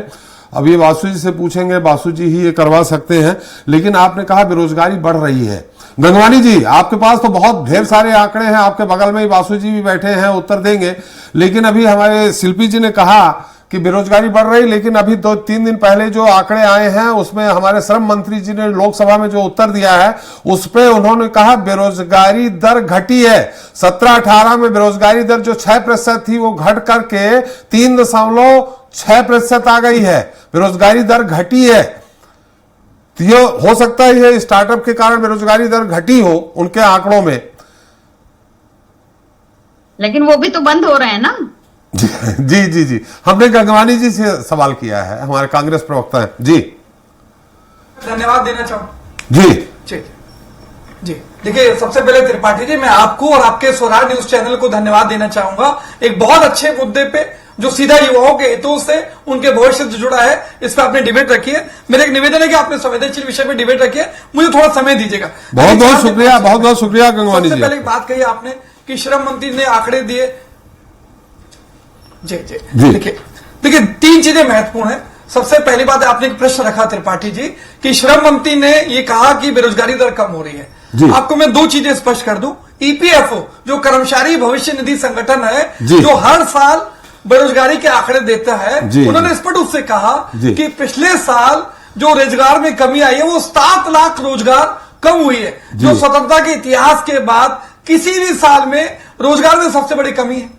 अब ये बासु जी से पूछेंगे, बासु जी ही ये करवा सकते हैं, लेकिन आपने कहा बेरोजगारी बढ़ रही है। गंगवानी जी, आपके पास तो बहुत ढेर सारे आंकड़े हैं, आपके बगल में ही बासु जी भी बैठे हैं, उत्तर देंगे। लेकिन अभी हमारे शिल्पी जी ने कहा कि बेरोजगारी बढ़ रही, लेकिन अभी 2-3 दिन पहले जो आंकड़े आए हैं उसमें हमारे श्रम मंत्री जी ने लोकसभा में जो उत्तर दिया है उस पर उन्होंने कहा बेरोजगारी दर घटी है। 17-18 में बेरोजगारी दर जो 6% थी वो घट करके 3.6% आ गई है। बेरोजगारी दर घटी है। तो ये हो सकता है ये स्टार्टअप के कारण बेरोजगारी दर घटी हो उनके आंकड़ों में, लेकिन वो भी तो बंद हो रहे हैं ना। जी जी जी। हमने गंगवानी जी से सवाल किया है, हमारे कांग्रेस प्रवक्ता हैं जी। धन्यवाद देना चाहूँ जी जी। देखिए सबसे पहले त्रिपाठी जी, मैं आपको और आपके स्वराज न्यूज चैनल को धन्यवाद देना चाहूंगा। एक बहुत अच्छे मुद्दे पे जो सीधा युवाओं के हितों से, उनके भविष्य से जुड़ा है, इस पर आपने डिबेट रखी है। मेरा एक निवेदन है कि आपने संवेदनशील विषय पे डिबेट रखी है, मुझे थोड़ा समय दीजिएगा। बहुत बहुत शुक्रिया, बहुत बहुत शुक्रिया गंगवानी जी। सबसे पहले एक बात कही आपने कि श्रम मंत्री ने आंकड़े दिए। जी जी जी। देखिए 3 चीजें महत्वपूर्ण है। सबसे पहली बात, आपने एक प्रश्न रखा त्रिपाठी जी कि श्रम मंत्री ने ये कहा कि बेरोजगारी दर कम हो रही है। आपको मैं 2 चीजें स्पष्ट कर दूं। ईपीएफओ जो कर्मचारी भविष्य निधि संगठन है, जो हर साल बेरोजगारी के आंकड़े देता है, उन्होंने स्पष्ट रूप से कहा कि पिछले साल जो रोजगार में कमी आई है वो 7 लाख रोजगार कम हुई है, जो स्वतंत्रता के इतिहास के बाद किसी भी साल में रोजगार में सबसे बड़ी कमी है।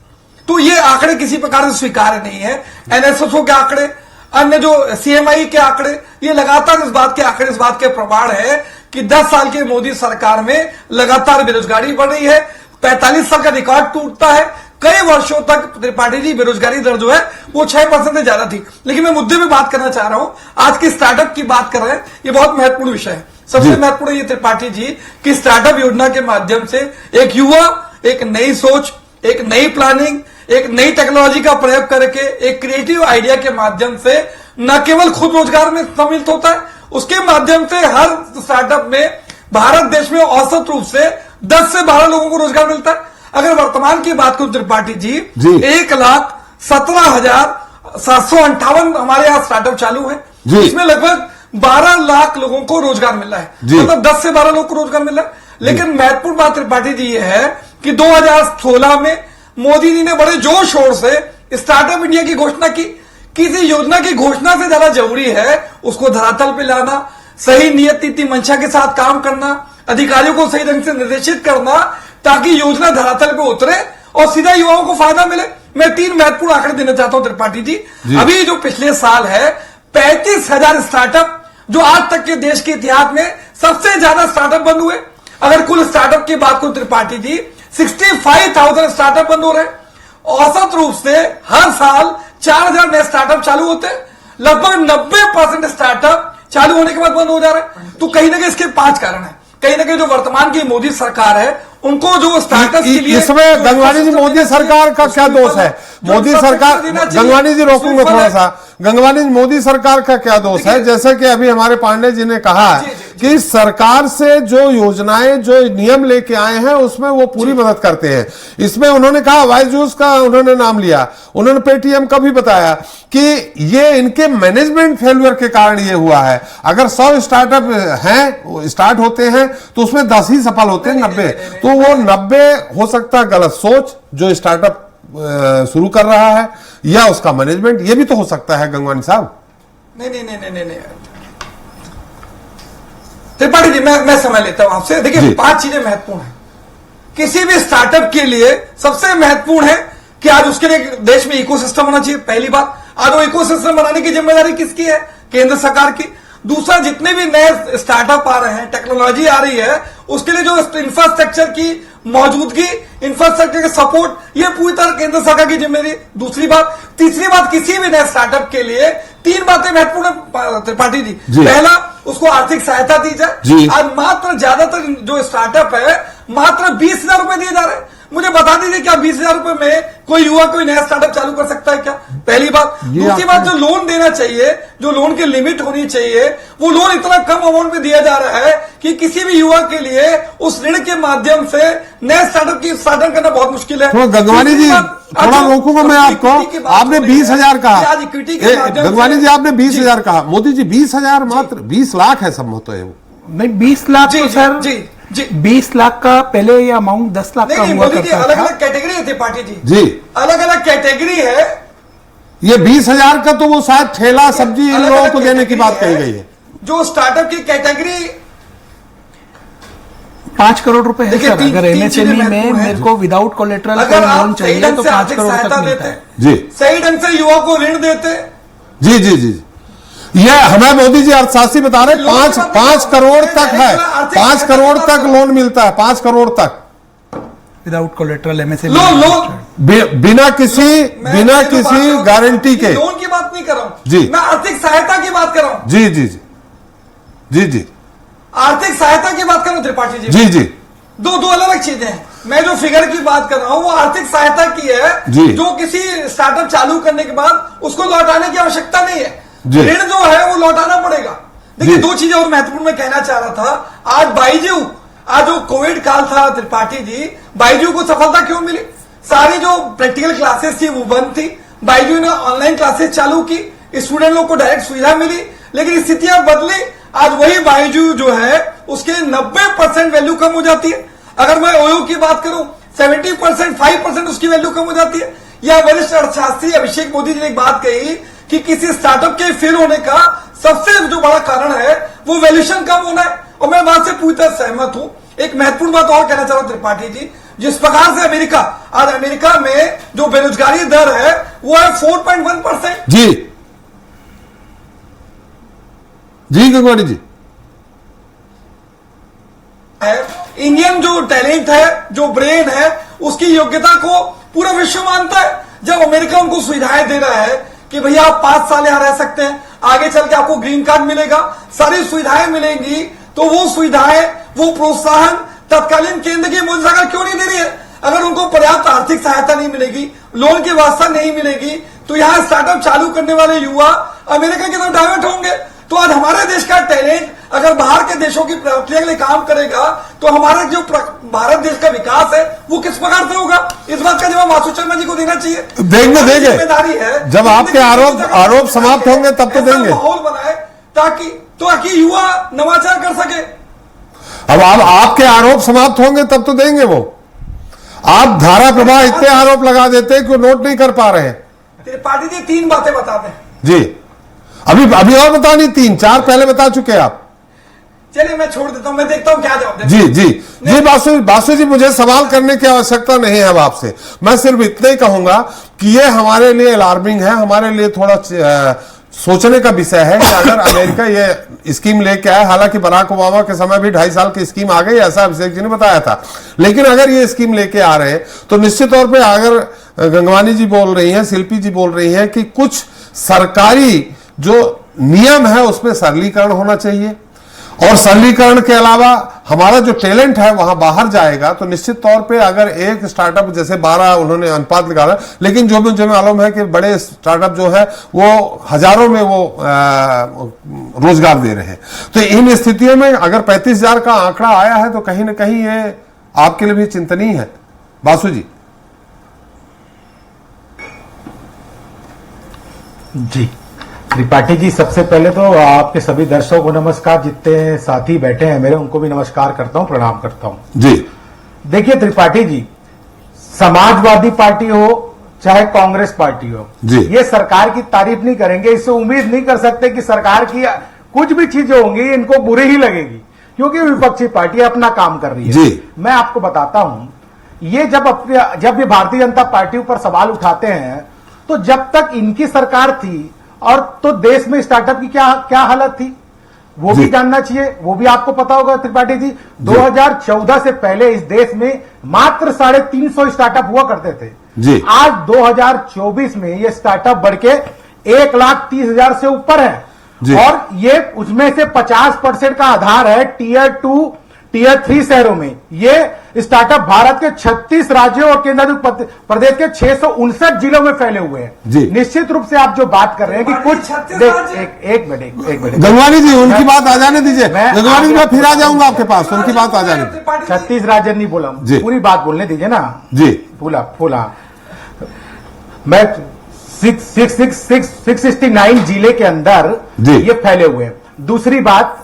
तो ये आंकड़े किसी प्रकार से स्वीकार्य नहीं है। एनएसएसओ के आंकड़े, अन्य जो सीएमआई के आंकड़े, ये लगातार इस बात के आंकड़े, इस बात के प्रमाण है कि 10 साल के मोदी सरकार में लगातार बेरोजगारी बढ़ रही है। 45 साल का रिकॉर्ड टूटता है। कई वर्षों तक त्रिपाठी जी बेरोजगारी दर जो है वो 6% से ज्यादा थी। लेकिन मैं मुद्दे पे बात करना चाह रहा हूं, आज की स्टार्टअप की बात कर रहे हैं, ये बहुत महत्वपूर्ण विषय है। सबसे महत्वपूर्ण ये त्रिपाठी जी कि स्टार्टअप योजना के माध्यम से एक युवा एक नई सोच, एक नई प्लानिंग, एक नई टेक्नोलॉजी का प्रयोग करके एक क्रिएटिव आइडिया के माध्यम से न केवल खुद रोजगार में सम्मिलित होता है, उसके माध्यम से हर स्टार्टअप में भारत देश में औसत रूप से 10 से 12 लोगों को रोजगार मिलता है। अगर वर्तमान की बात करूं त्रिपाठी जी 1,17,758 हमारे यहाँ स्टार्टअप चालू है, इसमें लगभग 12 लाख लोगों को रोजगार मिल रहा है, मतलब 10 से 12 लोगों को रोजगार मिल रहा है। लेकिन महत्वपूर्ण बात त्रिपाठी जी ये है कि 2016 में मोदी जी ने बड़े जोर शोर से स्टार्टअप इंडिया की घोषणा की। किसी योजना की घोषणा से ज्यादा जरूरी है उसको धरातल पे लाना, सही नियत नीति मंशा के साथ काम करना, अधिकारियों को सही ढंग से निर्देशित करना, ताकि योजना धरातल पे उतरे और सीधा युवाओं को फायदा मिले। मैं 3 महत्वपूर्ण आंकड़े देना चाहता हूं त्रिपाठी जी। अभी जो पिछले साल है 35,000 स्टार्टअप, जो आज तक के देश के इतिहास में सबसे ज्यादा स्टार्टअप बंद हुए। अगर कुल स्टार्टअप की बात करूं त्रिपाठी जी 65,000 स्टार्टअप बंद हो रहे हैं। औसत रूप से हर साल 4,000 नए स्टार्टअप चालू होते हैं, लगभग 90% स्टार्टअप चालू होने के बाद बंद हो जा रहे हैं। तो कहीं ना कहीं इसके 5 कारण है। कहीं ना कहीं जो वर्तमान की मोदी सरकार है उनको जो स्टार्टअप के लिए इसमें गंगवानी जी मोदी सरकार का क्या दोष है? मोदी सरकार, गंगवानी जी रोकूंगा थोड़ा सा, गंगवानी जी मोदी सरकार का क्या दोष है? जैसे कि अभी हमारे पांडे जी ने कहा कि सरकार से जो योजनाएं जो नियम लेके आए हैं उसमें वो पूरी मदद करते हैं। इसमें उन्होंने कहा बायजूस का उन्होंने नाम लिया, उन्होंने पेटीएम का भी बताया कि ये इनके मैनेजमेंट फेल्यूर के कारण ये हुआ है। अगर 100 स्टार्टअप हैं स्टार्ट होते हैं तो उसमें 10 ही सफल होते हैं, 90 तो वो 90 हो सकता है गलत सोच जो स्टार्टअप शुरू कर रहा है या उसका मैनेजमेंट, ये भी तो हो सकता है गंगवानी साहब। नहीं त्रिपाठी जी मैं समझ लेता हूं आपसे। देखिए 5 चीजें महत्वपूर्ण है किसी भी स्टार्टअप के लिए। सबसे महत्वपूर्ण है कि आज उसके लिए देश में इकोसिस्टम होना चाहिए, पहली बात। आज वो इकोसिस्टम बनाने की जिम्मेदारी किसकी है? केंद्र सरकार की। दूसरा, जितने भी नए स्टार्टअप आ रहे हैं, टेक्नोलॉजी आ रही है, उसके लिए जो इंफ्रास्ट्रक्चर की मौजूदगी, इंफ्रास्ट्रक्चर का सपोर्ट, ये पूरी तरह केंद्र सरकार की जिम्मेदारी। दूसरी बात, तीसरी बात, किसी भी नए स्टार्टअप के लिए 3 बातें महत्वपूर्ण है त्रिपाठी जी। पहला, उसको आर्थिक सहायता दी जाए। आज मात्र ज्यादातर जो स्टार्टअप है मात्र 20,000 रुपए दिए जा रहे हैं। मुझे बता दीजिए क्या 20,000 रुपए में कोई युवा कोई नया स्टार्टअप चालू कर सकता है क्या? पहली बात। दूसरी बात, जो लोन देना चाहिए, जो लोन की लिमिट होनी चाहिए, वो लोन इतना कम अमाउंट में दिया जा रहा है कि किसी भी युवा के लिए उस ऋण के माध्यम से नए स्टार्टअप की साधन करना बहुत मुश्किल है। तो गंगवानी जी थोड़ा रोकूंगा मैं आपको, आपने 20,000 कहा, गंगवानी जी आपने 20,000 कहा, मोदी जी 20,000 मात्र 20 लाख है संभवतः है वो। नहीं 20 लाख तो सर जी 20 लाख का पहले ये अमाउंट 10 लाख का हुआ करता था। अलग अलग कैटेगरी है त्रिपाठी जी। जी अलग अलग कैटेगरी है। ये 20,000 का तो वो शायद ठेला सब्जी इन लोगों को देने की बात कही गई है। जो स्टार्टअप की कैटेगरी 5 करोड़ रुपए है सर। अगर एमएसएमई में मेरे को विदाउट कोलेटरल लोन चाहिए तो 5 करोड़ तक मिलता है। जी सही ढंग से युवा को ऋण देते। जी जी जी ये हमें मोदी जी अर्थशास्त्री बता रहे 5 करोड़ तक है, 5 करोड़ तक लोन मिलता है, 5 करोड़ तक विदाउट कोलेटरल एमएसएमई बिना किसी गारंटी के। लोन की बात नहीं कर रहा हूं जी, मैं आर्थिक सहायता की बात कर रहा हूं। जी जी जी जी जी आर्थिक सहायता की बात कर रहा हूं त्रिपाठी जी। जी जी दो अलग चीजें हैं। मैं जो फिगर की बात कर रहा हूं वो आर्थिक सहायता की है, जो किसी स्टार्टअप चालू करने के बाद उसको लौटाने की आवश्यकता नहीं है। ऋण जो है वो लौटाना पड़ेगा। देखिए 2 चीजें और महत्वपूर्ण मैं कहना चाह रहा था। आज बाईजू, आज जो कोविड काल था त्रिपाठी जी, बाईजू को सफलता क्यों मिली? सारी जो प्रैक्टिकल क्लासेस थी वो बंद थी, बाईजू ने ऑनलाइन क्लासेस चालू की, स्टूडेंट लोग को डायरेक्ट सुविधा मिली। लेकिन स्थितियां बदली, आज वही बाईजू जो है उसके 90% वैल्यू कम हो जाती है। अगर मैं ओयो की बात करूं 70%, 5% उसकी वैल्यू कम हो जाती है। या वरिष्ठ अर्थशास्त्री अभिषेक मोदी जी ने एक बात कही कि किसी स्टार्टअप के फेल होने का सबसे जो बड़ा कारण है वो वैल्यूएशन कम होना है, और मैं बात से पूरी तरह सहमत हूं। एक महत्वपूर्ण बात और कहना चाह रहा हूं त्रिपाठी जी, जिस प्रकार से आज अमेरिका में जो बेरोजगारी दर है वो है 4.1%। जी जी गंगवानी जी, इंडियन जो टैलेंट है, जो ब्रेन है, उसकी योग्यता को पूरा विश्व मानता है। जब अमेरिका उनको सुविधाएं दे रहा है कि भैया आप 5 साल यहां रह सकते हैं, आगे चल के आपको ग्रीन कार्ड मिलेगा, सारी सुविधाएं मिलेंगी, तो वो सुविधाएं, वो प्रोत्साहन तत्कालीन केंद्र की मोदी सरकार क्यों नहीं दे रही है? अगर उनको पर्याप्त आर्थिक सहायता नहीं मिलेगी, लोन की व्यवस्था नहीं मिलेगी, तो यहां स्टार्टअप चालू करने वाले युवा अमेरिका की तरफ डाइवर्ट होंगे। तो आज हमारे देश का टैलेंट अगर बाहर के देशों की प्रगति के लिए काम करेगा, तो हमारा जो भारत देश का विकास है वो किस प्रकार से होगा? इस बात का जवाब मासू शर्मा जी को देना चाहिए। देंगे जिम्मेदारी है, जब आपके आरोप समाप्त होंगे तब तो देंगे। माहौल बनाए ताकि युवा नवाचार कर सके। अब आपके आरोप समाप्त होंगे तब तो देंगे वो। आप धारा प्रवाह इतने आरोप लगा देते हैं कि नोट नहीं कर पा रहे हैं। त्रिपाठी जी 3 बातें बताते हैं जी, अभी और बतानी 3-4 पहले बता चुके आप। चलिए मैं छोड़ देता हूं, मैं देखता हूं क्या जवाब देते। जी बासु जी, मुझे सवाल करने की आवश्यकता नहीं है अब आपसे। मैं सिर्फ इतना ही कहूंगा कि ये हमारे लिए अलार्मिंग है, हमारे लिए थोड़ा सोचने का विषय है कि अगर अमेरिका ये स्कीम लेके आए, हालांकि बराक ओबामा के समय भी 2.5 साल की स्कीम आ गई, ऐसा अभिषेक जी ने बताया था, लेकिन अगर ये स्कीम लेके आ रहे हैं तो निश्चित तौर पे अगर गंगवानी जी बोल रही हैं, शिल्पी जी बोल रही हैं कि कुछ सरकारी जो नियम है उसमें सरलीकरण होना चाहिए, और सरलीकरण के अलावा हमारा जो टैलेंट है वहां बाहर जाएगा, तो निश्चित तौर पे अगर एक स्टार्टअप जैसे 12 उन्होंने अनुपात निकाला, लेकिन जो मुझे मालूम है कि बड़े स्टार्टअप जो है वो हजारों में वो रोजगार दे रहे हैं। तो इन स्थितियों में अगर 35,000 का आंकड़ा आया है तो कहीं ना कहीं ये आपके लिए भी चिंतनीय है। बासु जी। जी त्रिपाठी जी, सबसे पहले तो आपके सभी दर्शकों को नमस्कार, जितने साथी बैठे हैं मेरे उनको भी नमस्कार करता हूं, प्रणाम करता हूं जी। देखिए त्रिपाठी जी, समाजवादी पार्टी हो चाहे कांग्रेस पार्टी हो जी, ये सरकार की तारीफ नहीं करेंगे, इससे उम्मीद नहीं कर सकते कि सरकार की कुछ भी चीजें होंगी इनको बुरी ही लगेगी, क्योंकि विपक्षी पार्टी अपना काम कर रही है जी। मैं आपको बताता हूं, ये जब ये भारतीय जनता पार्टी पर सवाल उठाते हैं, तो जब तक इनकी सरकार थी और तो देश में स्टार्टअप की क्या हालत थी वो भी जानना चाहिए, वो भी आपको पता होगा त्रिपाठी जी। 2014 से पहले इस देश में मात्र 350 स्टार्टअप हुआ करते थे जी। आज 2024 में ये स्टार्टअप बढ़ के 1,30,000 से ऊपर है, और ये उसमें से 50% का आधार है टीयर 2 टीयर 3 शहरों में। ये स्टार्टअप भारत के 36 राज्यों और केंद्राधिकृत प्रदेश के 659 जिलों में फैले हुए हैं। निश्चित रूप से आप जो बात कर रहे हैं कि कुछ एक मिनट गंगवानी जी, उनकी बात आ जाने दीजिए। गंगवानी जी, मैं फिर आ जाऊंगा आपके पास, उनकी बात आ जाने दीजिए। 36 राज्य नहीं बोला, पूरी बात बोलने दीजिए ना जी। फूला मैं 669 जिले के अंदर ये फैले हुए हैं। दूसरी बात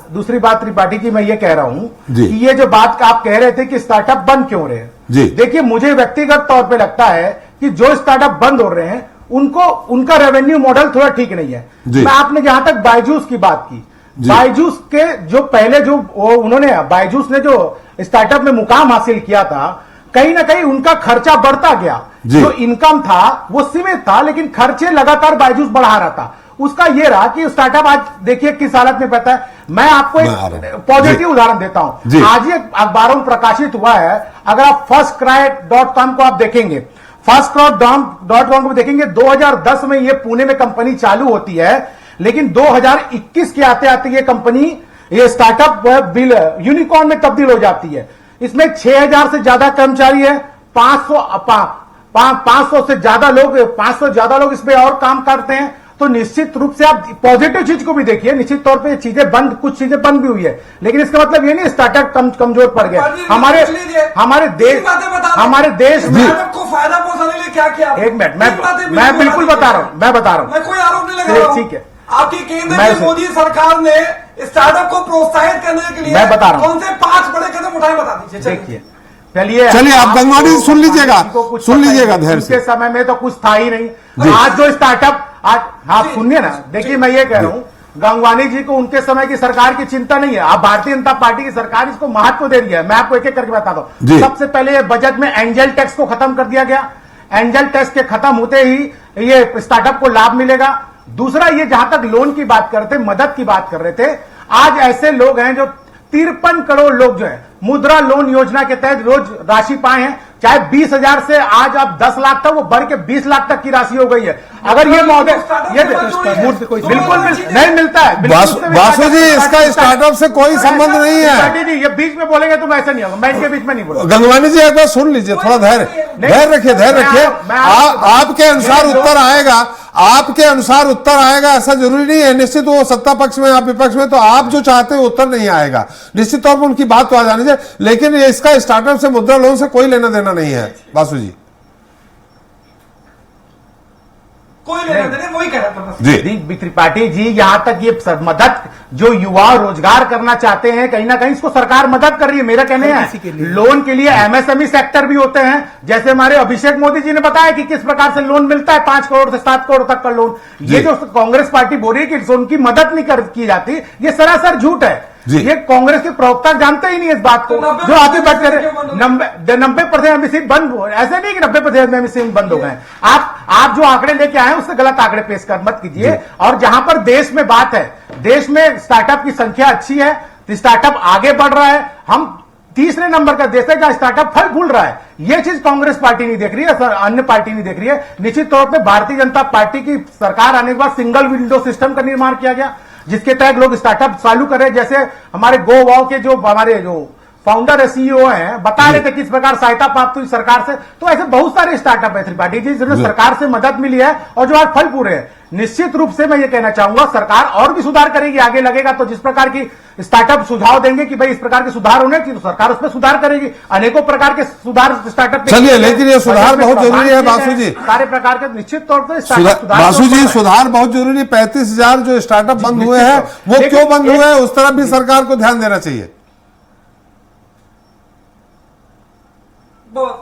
त्रिपाठी जी, मैं ये कह रहा हूं कि ये जो बात आप कह रहे थे कि स्टार्टअप बंद क्यों रहे हैं, देखिए मुझे व्यक्तिगत तौर पे लगता है कि जो स्टार्टअप बंद हो रहे हैं उनका रेवेन्यू मॉडल थोड़ा ठीक नहीं है। मैं आपने जहां तक बायजूस की बात की, बायजूस के जो पहले जो उन्होंने बायजूस ने जो स्टार्टअप में मुकाम हासिल किया था, कहीं ना कहीं उनका खर्चा बढ़ता गया, जो इनकम था वो सीमित था, लेकिन खर्चे लगातार बायजूस बढ़ा रहा था। उसका ये रहा कि स्टार्टअप आज देखिए किस हालत में बैठा है। मैं आपको एक पॉजिटिव उदाहरण देता हूं, आज ये अखबारों में प्रकाशित हुआ है, अगर आप firstcry.com को आप देखेंगे, firstcry.com को देखेंगे, 2010 में ये पुणे में कंपनी चालू होती है, लेकिन 2021 के आते आते ये कंपनी, ये स्टार्टअप बिल यूनिकॉर्न में तब्दील हो जाती है। इसमें 6,000 से ज्यादा कर्मचारी है, 500 से ज्यादा लोग इसमें और काम करते हैं। तो निश्चित रूप से आप पॉजिटिव चीज को भी देखिए, निश्चित तौर पे कुछ चीजें बंद भी हुई है, लेकिन इसका मतलब ये नहीं स्टार्टअप कमजोर पड़ गया। हमारे देश में को फायदा पहुंचाने के लिए क्या किया? एक मिनट, मैं बिल्कुल बता रहा हूं, मैं कोई आरोप नहीं लगा रहा हूं। ठीक है, आपकी केंद्र की मोदी सरकार ने स्टार्टअप को प्रोत्साहित करने के लिए मैं बता रहा हूं कौन से 5 बड़े कदम उठाए, बता दीजिए। देखिए चलिए आप गंगवानी सुन लीजिएगा धैर्य से। उसके समय में तो कुछ था ही नहीं। आज जो स्टार्टअप आप सुनिए ना, देखिए मैं ये कह रहा हूं, गंगवानी जी को उनके समय की सरकार की चिंता नहीं है, अब भारतीय जनता पार्टी की सरकार इसको महत्व दे रही है। मैं आपको एक एक करके बताता हूं। सबसे पहले ये बजट में एंजल टैक्स को खत्म कर दिया गया, एंजल टैक्स के खत्म होते ही ये स्टार्टअप को लाभ मिलेगा। दूसरा, ये जहां तक लोन की बात कर रहे थे, मदद की बात कर रहे थे, आज ऐसे लोग हैं जो 53 करोड़ लोग जो है मुद्रा लोन योजना के तहत रोज राशि पाए हैं। चाहे 20,000 से आज आप 10 लाख तक, वो बढ़ के 20 लाख तक की राशि हो गई है। अगर ये महोदय ये बिल्कुल नहीं मिलता है। बासु जी, इसका स्टार्टअप से कोई संबंध नहीं है। जी, ये बीच में बोलेंगे तो ऐसा नहीं होगा, मैं इनके बीच में नहीं बोलूंगा। गंगवानी जी एक बार सुन लीजिए, थोड़ा धैर्य रखिए। आपके अनुसार उत्तर आएगा, आपके अनुसार उत्तर आएगा, ऐसा जरूरी नहीं है। निश्चित वो सत्ता पक्ष में, आप विपक्ष में, तो आप जो चाहते हो उत्तर नहीं आएगा। निश्चित तौर पर उनकी बात तो आ जानी चाहिए, लेकिन इसका स्टार्टअप से, मुद्रा लोन से कोई लेना देना नहीं है। बासु जी, कोई लेना देना, वही कह रहा था जी। त्रिपाठी जी, यहां तक ये मदद जो युवा रोजगार करना चाहते हैं, कहीं ना कहीं इसको सरकार मदद कर रही है। मेरा कहने है लोन के लिए एमएसएमई सेक्टर भी होते हैं, जैसे हमारे अभिषेक मोदी जी ने बताया कि किस प्रकार से लोन मिलता है, 5 करोड़ से 7 करोड़ तक का लोन। ये जो कांग्रेस पार्टी बोल रही है कि उनकी मदद नहीं की जाती, ये सरासर झूठ है। ये कांग्रेस के प्रवक्ता जानते ही नहीं इस बात को, जो आगे बैठ कर 90% एमएसएमई बंद हो, ऐसे नहीं कि 90% एमएसएमई बंद हो गए। आप जो आंकड़े लेके आए उससे गलत आंकड़े पेश कर मत कीजिए। और जहां पर देश में बात है, देश में स्टार्टअप की संख्या अच्छी है, स्टार्टअप आगे बढ़ रहा है। हम तीसरे नंबर का देश है जहां स्टार्टअप फल फूल रहा है। यह चीज कांग्रेस पार्टी नहीं देख रही है, अन्य पार्टी नहीं देख रही है। निश्चित तौर पर भारतीय जनता पार्टी की सरकार आने के बाद सिंगल विंडो सिस्टम का निर्माण किया गया, जिसके तहत लोग स्टार्टअप चालू कर रहे हैं। जैसे हमारे गो वाव के जो हमारे जो फाउंडर सीईओ हैं, बता रहे थे किस प्रकार सहायता प्राप्त हुई सरकार से। तो ऐसे बहुत सारे स्टार्टअप है त्रिपाठी जी, जिन्हें सरकार से मदद मिली है और जो आज फल पूरे हैं। निश्चित रूप से मैं ये कहना चाहूंगा, सरकार और भी सुधार करेगी, आगे लगेगा तो जिस प्रकार की स्टार्टअप सुझाव देंगे कि भाई इस प्रकार के सुधार होने चाहिए, तो सरकार उसमें सुधार करेगी। अनेकों प्रकार के सुधार स्टार्टअप, चलिए, लेकिन ये सुधार बहुत जरूरी है बासु जी, सारे प्रकार के निश्चित तौर पर बासु जी सुधार बहुत जरूरी। 35,000 जो स्टार्टअप बंद हुए हैं, वो क्यों बंद हुए हैं, उस तरफ भी सरकार को ध्यान देना चाहिए।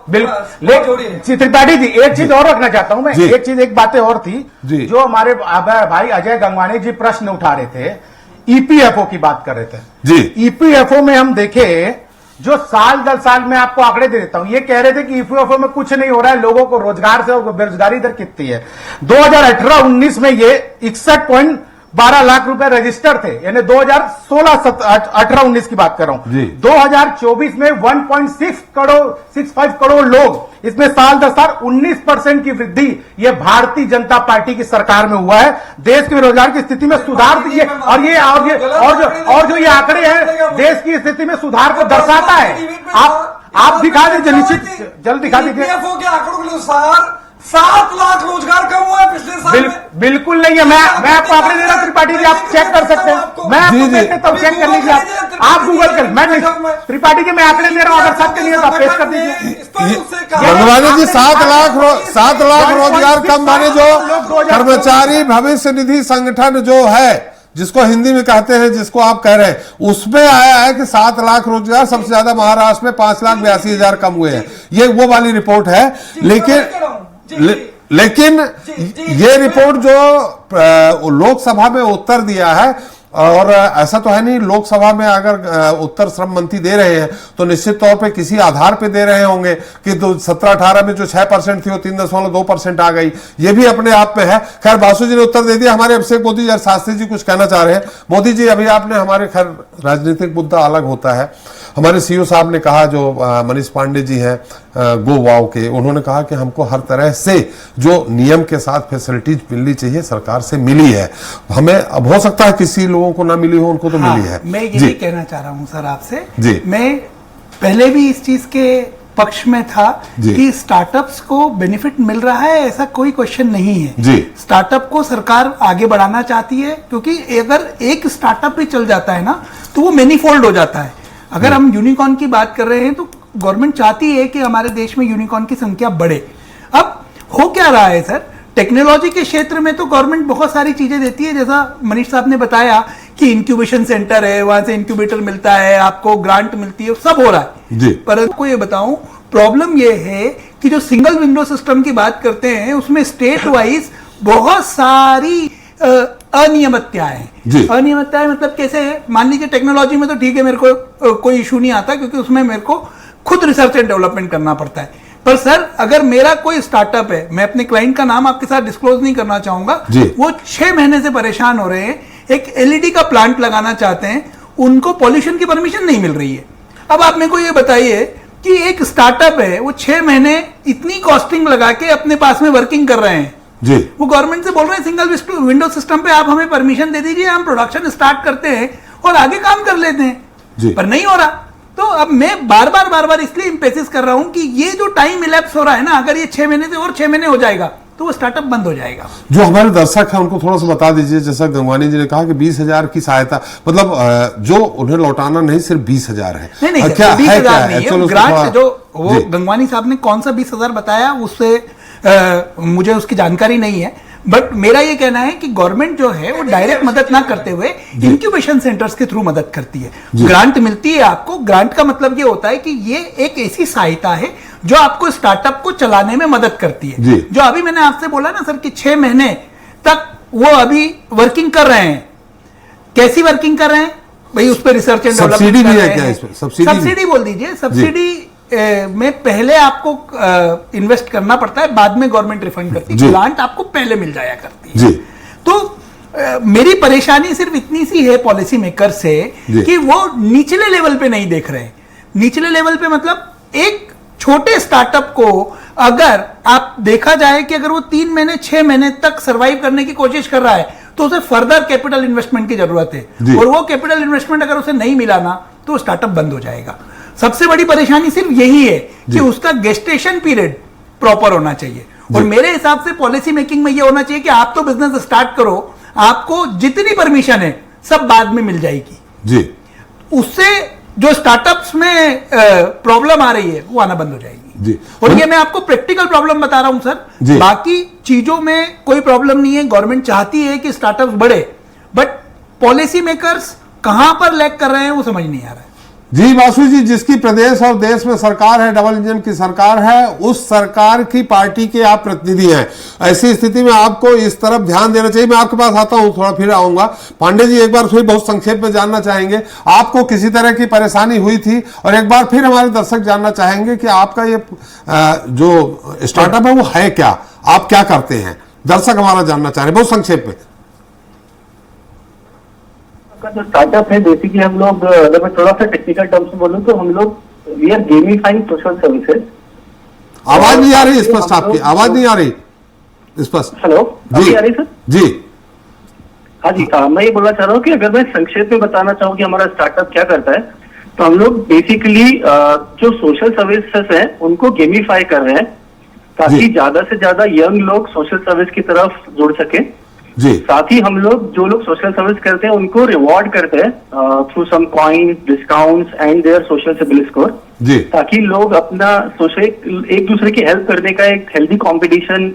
बिल्कुल त्रिपाठी जी, एक चीज और रखना चाहता हूं मैं, एक बातें और थी जो हमारे भाई अजय गंगवानी जी प्रश्न उठा रहे थे, ईपीएफओ की बात कर रहे थे जी। ईपीएफओ में हम देखे जो साल दर साल में आपको आंकड़े दे देता हूं, ये कह रहे थे कि ईपीएफओ में कुछ नहीं हो रहा है, लोगों को रोजगार से और बेरोजगारी दर कितनी है। 2018-19 में ये 61.12 लाख रुपए रजिस्टर थे, यानी 2016-18-19 की बात कर रहा हूं। 2024 में 1.65 करोड़ लोग, इसमें साल दर साल 19% की वृद्धि ये भारतीय जनता पार्टी की सरकार में हुआ है। देश के बेरोजगार की स्थिति में सुधार दिए, और जो ये आंकड़े हैं देश की स्थिति में सुधार को दर्शाता है। आप दिखा दीजिए, निश्चित जल्द दिखा दीजिए। के आंकड़ों के अनुसार 7 लाख रोजगार कम हुआ है पिछले साल। बिल्कुल नहीं है, मैं आपको आंकड़े दे रहा हूं त्रिपाठी जी, आप चेक कर सकते हैं। मैं आपको देख देता हूं, चेक कर लीजिए आप गूगल कर। मैं त्रिपाठी जी, मैं आंकड़े दे रहा हूं, अगर सत्य नहीं है तो आप पेश कर दीजिए। गंगवानी जी, 7 लाख रोजगार कम माने जो कर्मचारी भविष्य निधि संगठन जो है, जिसको हिंदी में कहते हैं, जिसको आप कह रहे हैं, उसमें आया है कि 7 लाख रोजगार, सबसे ज्यादा महाराष्ट्र में 5,82,000 कम हुए हैं। ये वो वाली रिपोर्ट है। लेकिन ये रिपोर्ट जो लोकसभा में उत्तर दिया है, और ऐसा तो है नहीं, लोकसभा में अगर उत्तर श्रम मंत्री दे रहे हैं तो निश्चित तौर पे किसी आधार पे दे रहे होंगे कि 17-18 में जो 6% थी वो 3.2% आ गई। ये भी अपने आप में है। खैर, बासु जी ने उत्तर दे दिया। हमारे अभिषेक मोदी जी, शास्त्री जी कुछ कहना चाह रहे हैं। मोदी जी, अभी आपने, हमारे खैर राजनीतिक मुद्दा अलग होता है, हमारे सीईओ साहब ने कहा, जो मनीष पांडे जी हैं गो वाव के, उन्होंने कहा कि हमको हर तरह से जो नियम के साथ फैसिलिटीज मिलनी चाहिए सरकार से मिली है। हमें अब हो सकता है किसी लोगों को ना मिली हो, उनको तो मिली है। मैं यही कहना चाह रहा हूं सर आपसे जी। मैं पहले भी इस चीज के पक्ष में था कि स्टार्टअप्स को बेनिफिट मिल रहा है, ऐसा कोई क्वेश्चन नहीं है जी। स्टार्टअप को सरकार आगे बढ़ाना चाहती है, क्योंकि अगर एक स्टार्टअप भी चल जाता है ना तो वो मैनीफोल्ड हो जाता है। अगर हम यूनिकॉर्न की बात कर रहे हैं तो गवर्नमेंट चाहती है कि हमारे देश में यूनिकॉर्न की संख्या बढ़े। अब हो क्या रहा है सर, टेक्नोलॉजी के क्षेत्र में तो गवर्नमेंट बहुत सारी चीजें देती है, जैसा मनीष साहब ने बताया कि इंक्यूबेशन सेंटर है, वहां से इंक्यूबेटर मिलता है, आपको ग्रांट मिलती है, सब हो रहा है। पर आपको ये बताऊं, प्रॉब्लम ये है कि जो सिंगल विंडो सिस्टम की बात करते हैं उसमें स्टेट वाइज बहुत सारी अनियमितताएं हैं। अनियमितताएं मतलब कैसे है, मान लीजिए टेक्नोलॉजी में तो ठीक है, मेरे को कोई इशू नहीं आता, क्योंकि उसमें मेरे को खुद रिसर्च एंड डेवलपमेंट करना पड़ता है। पर सर, अगर मेरा कोई स्टार्टअप है, मैं अपने क्लाइंट का नाम आपके साथ डिस्क्लोज नहीं करना चाहूंगा, वो 6 महीने से परेशान हो रहे हैं, एक एलईडी का प्लांट लगाना चाहते हैं, उनको पॉल्यूशन की परमिशन नहीं मिल रही है। अब आप मेरे को ये बताइए, कि एक स्टार्टअप है, वो 6 महीने इतनी कॉस्टिंग लगा के अपने पास में वर्किंग कर रहे हैं जी। वो गवर्नमेंट से बोल रहे हैं सिंगल विंडो सिस्टम पे आप हमें परमिशन दे दीजिए, हम प्रोडक्शन स्टार्ट करते हैं और आगे काम कर लेते हैं जी। पर नहीं हो रहा। तो अब मैं बार बार इसलिए इंपेसिस कर रहा हूं कि ये जो टाइम इलेप्स हो रहा है ना, अगर ये 6 महीने से और 6 महीने हो जाएगा तो वो स्टार्टअप बंद हो जाएगा। जो हमारे दर्शक हैं उनको थोड़ा सा बता दीजिए, जैसा गंगवानी जी ने कहा कि 20,000 की सहायता, मतलब जो उन्हें लौटाना नहीं सिर्फ 20,000 है। नहीं क्या 20,000 नहीं है, ग्रांट जो वो जी। गंगवानी साहब ने कौन सा 20,000 बताया उससे मुझे उसकी जानकारी नहीं है, बट मेरा ये कहना है कि गवर्नमेंट जो है वो डायरेक्ट मदद ना करते हुए इंक्यूबेशन सेंटर्स के थ्रू मदद करती है। ग्रांट मिलती है आपको, ग्रांट का मतलब ये होता है कि ये एक ऐसी सहायता है जो आपको स्टार्टअप को चलाने में मदद करती है। जो अभी मैंने आपसे बोला ना सर कि 6 महीने तक वो अभी वर्किंग कर रहे हैं। कैसी वर्किंग कर रहे हैं भाई, उस पर रिसर्च एंड सब्सिडी भी है क्या इसमें? सब्सिडी बोल दीजिए, सब्सिडी में पहले आपको इन्वेस्ट करना पड़ता है, बाद में गवर्नमेंट रिफंड करती है। ग्रांट आपको पहले मिल जाया करती है। तो मेरी परेशानी सिर्फ इतनी सी है पॉलिसी मेकर से कि वो निचले लेवल पे नहीं देख रहे। निचले लेवल पे मतलब एक छोटे स्टार्टअप को अगर आप देखा जाए कि अगर वो 3 महीने 6 महीने तक सरवाइव करने की कोशिश कर रहा है तो उसे फर्दर कैपिटल इन्वेस्टमेंट की जरूरत है, और वो कैपिटल इन्वेस्टमेंट अगर उसे नहीं मिला ना तो स्टार्टअप बंद हो जाएगा। सबसे बड़ी परेशानी सिर्फ यही है कि उसका गेस्टेशन पीरियड प्रॉपर होना चाहिए, और मेरे हिसाब से पॉलिसी मेकिंग में यह होना चाहिए कि आप तो बिजनेस स्टार्ट करो, आपको जितनी परमिशन है सब बाद में मिल जाएगी जी। उससे जो स्टार्टअप्स में प्रॉब्लम आ रही है वो आना बंद हो जाएगी जी। और ये मैं आपको प्रैक्टिकल प्रॉब्लम बता रहा हूं सर, बाकी चीजों में कोई प्रॉब्लम नहीं है। गवर्नमेंट चाहती है कि स्टार्टअप्स बढ़े, बट पॉलिसी मेकर्स कहां पर लैग कर रहे हैं वो समझ नहीं आ रहा है। जी बासु जी, जिसकी प्रदेश और देश में सरकार है, डबल इंजन की सरकार है, उस सरकार की पार्टी के आप प्रतिनिधि हैं। ऐसी स्थिति में आपको इस तरफ ध्यान देना चाहिए। मैं आपके पास आता हूं, थोड़ा फिर आऊंगा। पांडे जी, एक बार फिर बहुत संक्षेप में जानना चाहेंगे, आपको किसी तरह की परेशानी हुई थी, और एक बार फिर हमारे दर्शक जानना चाहेंगे कि आपका ये जो स्टार्टअप है वो है क्या, आप क्या करते हैं, दर्शक हमारा जानना चाह रहे हैं बहुत संक्षेप में। का जो स्टार्टअप है बेसिकली हम लोग, अगर मैं थोड़ा सा टेक्निकल टर्म्स में बोलूं तो हम लोग वी आर गेमिफाइंग सोशल सर्विसेज। आवाज नहीं आ रही स्पष्ट, आपकी आवाज नहीं आ रही स्पष्ट। हेलो जी, आ रही सर? जी हाँ जी, मैं ये बोलना चाह रहा हूँ कि अगर मैं संक्षेप में बताना चाहूँ कि हमारा स्टार्टअप क्या करता है, तो हम लोग बेसिकली जो सोशल सर्विसेज है उनको गेमिफाई कर रहे हैं ताकि ज्यादा से ज्यादा यंग लोग सोशल सर्विस की तरफ जुड़ सके। जी। साथ ही हम लोग जो लोग सोशल सर्विस करते हैं उनको रिवॉर्ड करते हैं through some coin, discounts and their social CIBIL score, ताकि लोग अपना सोशल एक दूसरे की हेल्प करने का एक हेल्दी कंपटीशन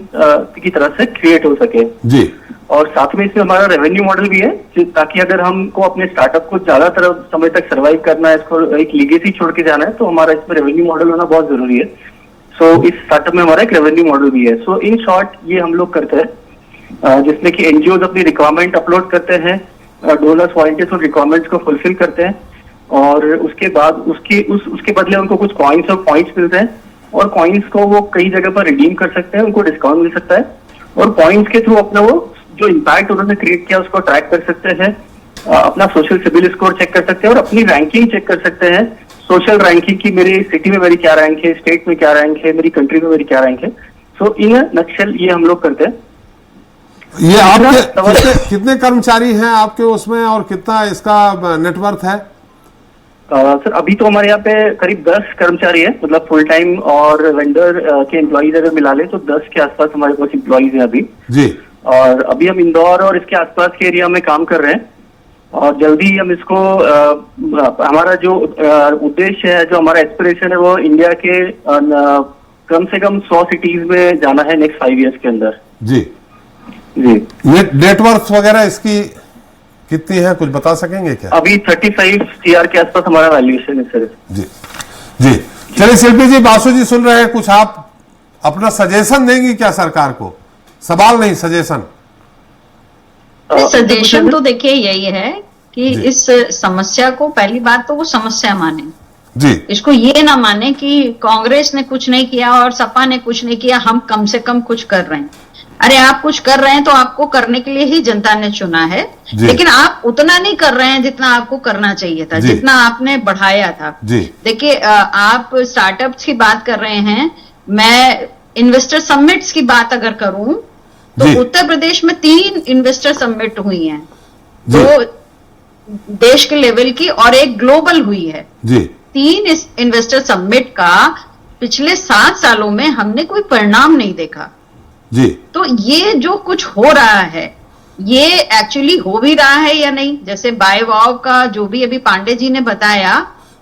की तरह से क्रिएट हो सके। जी। और साथ में इसमें हमारा रेवेन्यू मॉडल भी है, ताकि अगर हमको अपने स्टार्टअप को ज्यादातर समय तक सर्वाइव करना है, इसको एक लीगेसी छोड़ के जाना है, तो हमारा इसमें रेवेन्यू मॉडल होना बहुत जरूरी है। सो इस स्टार्टअप में हमारा एक रेवेन्यू मॉडल भी है। सो इन शॉर्ट ये हम लोग करते हैं, जिसमें कि एनजीओ अपनी रिक्वायरमेंट अपलोड करते हैं, डोनर्स वॉलंटियर्स उन रिक्वायरमेंट्स को फुलफिल करते हैं, और उसके बाद उसके बदले उनको कुछ कॉइन्स और पॉइंट्स मिलते हैं, और कॉइन्स को वो कई जगह पर रिडीम कर सकते हैं, उनको डिस्काउंट मिल सकता है, और पॉइंट्स के थ्रू अपना वो जो इम्पैक्ट उन्होंने क्रिएट किया उसको ट्रैक कर सकते हैं, अपना सोशल सिबिल स्कोर चेक कर सकते हैं, और अपनी रैंकिंग चेक कर सकते हैं। सोशल रैंकिंग की मेरी सिटी में मेरी क्या रैंक है, स्टेट में क्या रैंक है, मेरी कंट्री में मेरी क्या रैंक है। सो इन नक्शल ये हम लोग करते हैं। ये आपके कितने कर्मचारी हैं आपके उसमें, और कितना इसका नेटवर्क है? सर अभी तो हमारे यहाँ पे करीब 10 कर्मचारी है, मतलब फुल टाइम और वेंडर के एम्प्लॉइज अगर मिला ले तो 10 के आसपास हमारे पास एम्प्लॉइज हैं अभी जी। और अभी हम इंदौर और इसके आसपास के एरिया में काम कर रहे हैं, और जल्दी ही हम इसको हमारा जो उद्देश्य है, जो हमारा एस्पिरेशन है, वो इंडिया के कम से कम 100 सिटीज में जाना है नेक्स्ट 5 ईयर्स के अंदर जी। जी। नेटवर्क वगैरह इसकी कितनी है, कुछ बता सकेंगे क्या? अभी 35 CR के आसपास हमारा वैल्यूएशन है सर। जी जी। चलिए शिल्पी जी, बासु जी सुन रहे हैं, कुछ आप अपना सजेशन देंगी क्या सरकार को? सवाल नहीं, सजेशन। सजेशन तो देखिए यही है कि इस समस्या को, पहली बात तो वो समस्या माने जी, इसको ये ना माने कि कांग्रेस ने कुछ नहीं किया और सपा ने कुछ नहीं किया, हम कम से कम कुछ कर रहे हैं। अरे आप कुछ कर रहे हैं तो आपको करने के लिए ही जनता ने चुना है, लेकिन आप उतना नहीं कर रहे हैं जितना आपको करना चाहिए था, जितना आपने बढ़ाया था। देखिए आप स्टार्टअप्स की बात कर रहे हैं, मैं इन्वेस्टर समिट्स की बात अगर करूं तो उत्तर प्रदेश में 3 इन्वेस्टर समिट हुई हैं, 2 देश के लेवल की और एक ग्लोबल हुई है। 3 इस इन्वेस्टर समिट का पिछले 7 सालों में हमने कोई परिणाम नहीं देखा। तो ये जो कुछ हो रहा है ये एक्चुअली हो भी रहा है या नहीं, जैसे बाय वाव का जो भी अभी पांडे जी ने बताया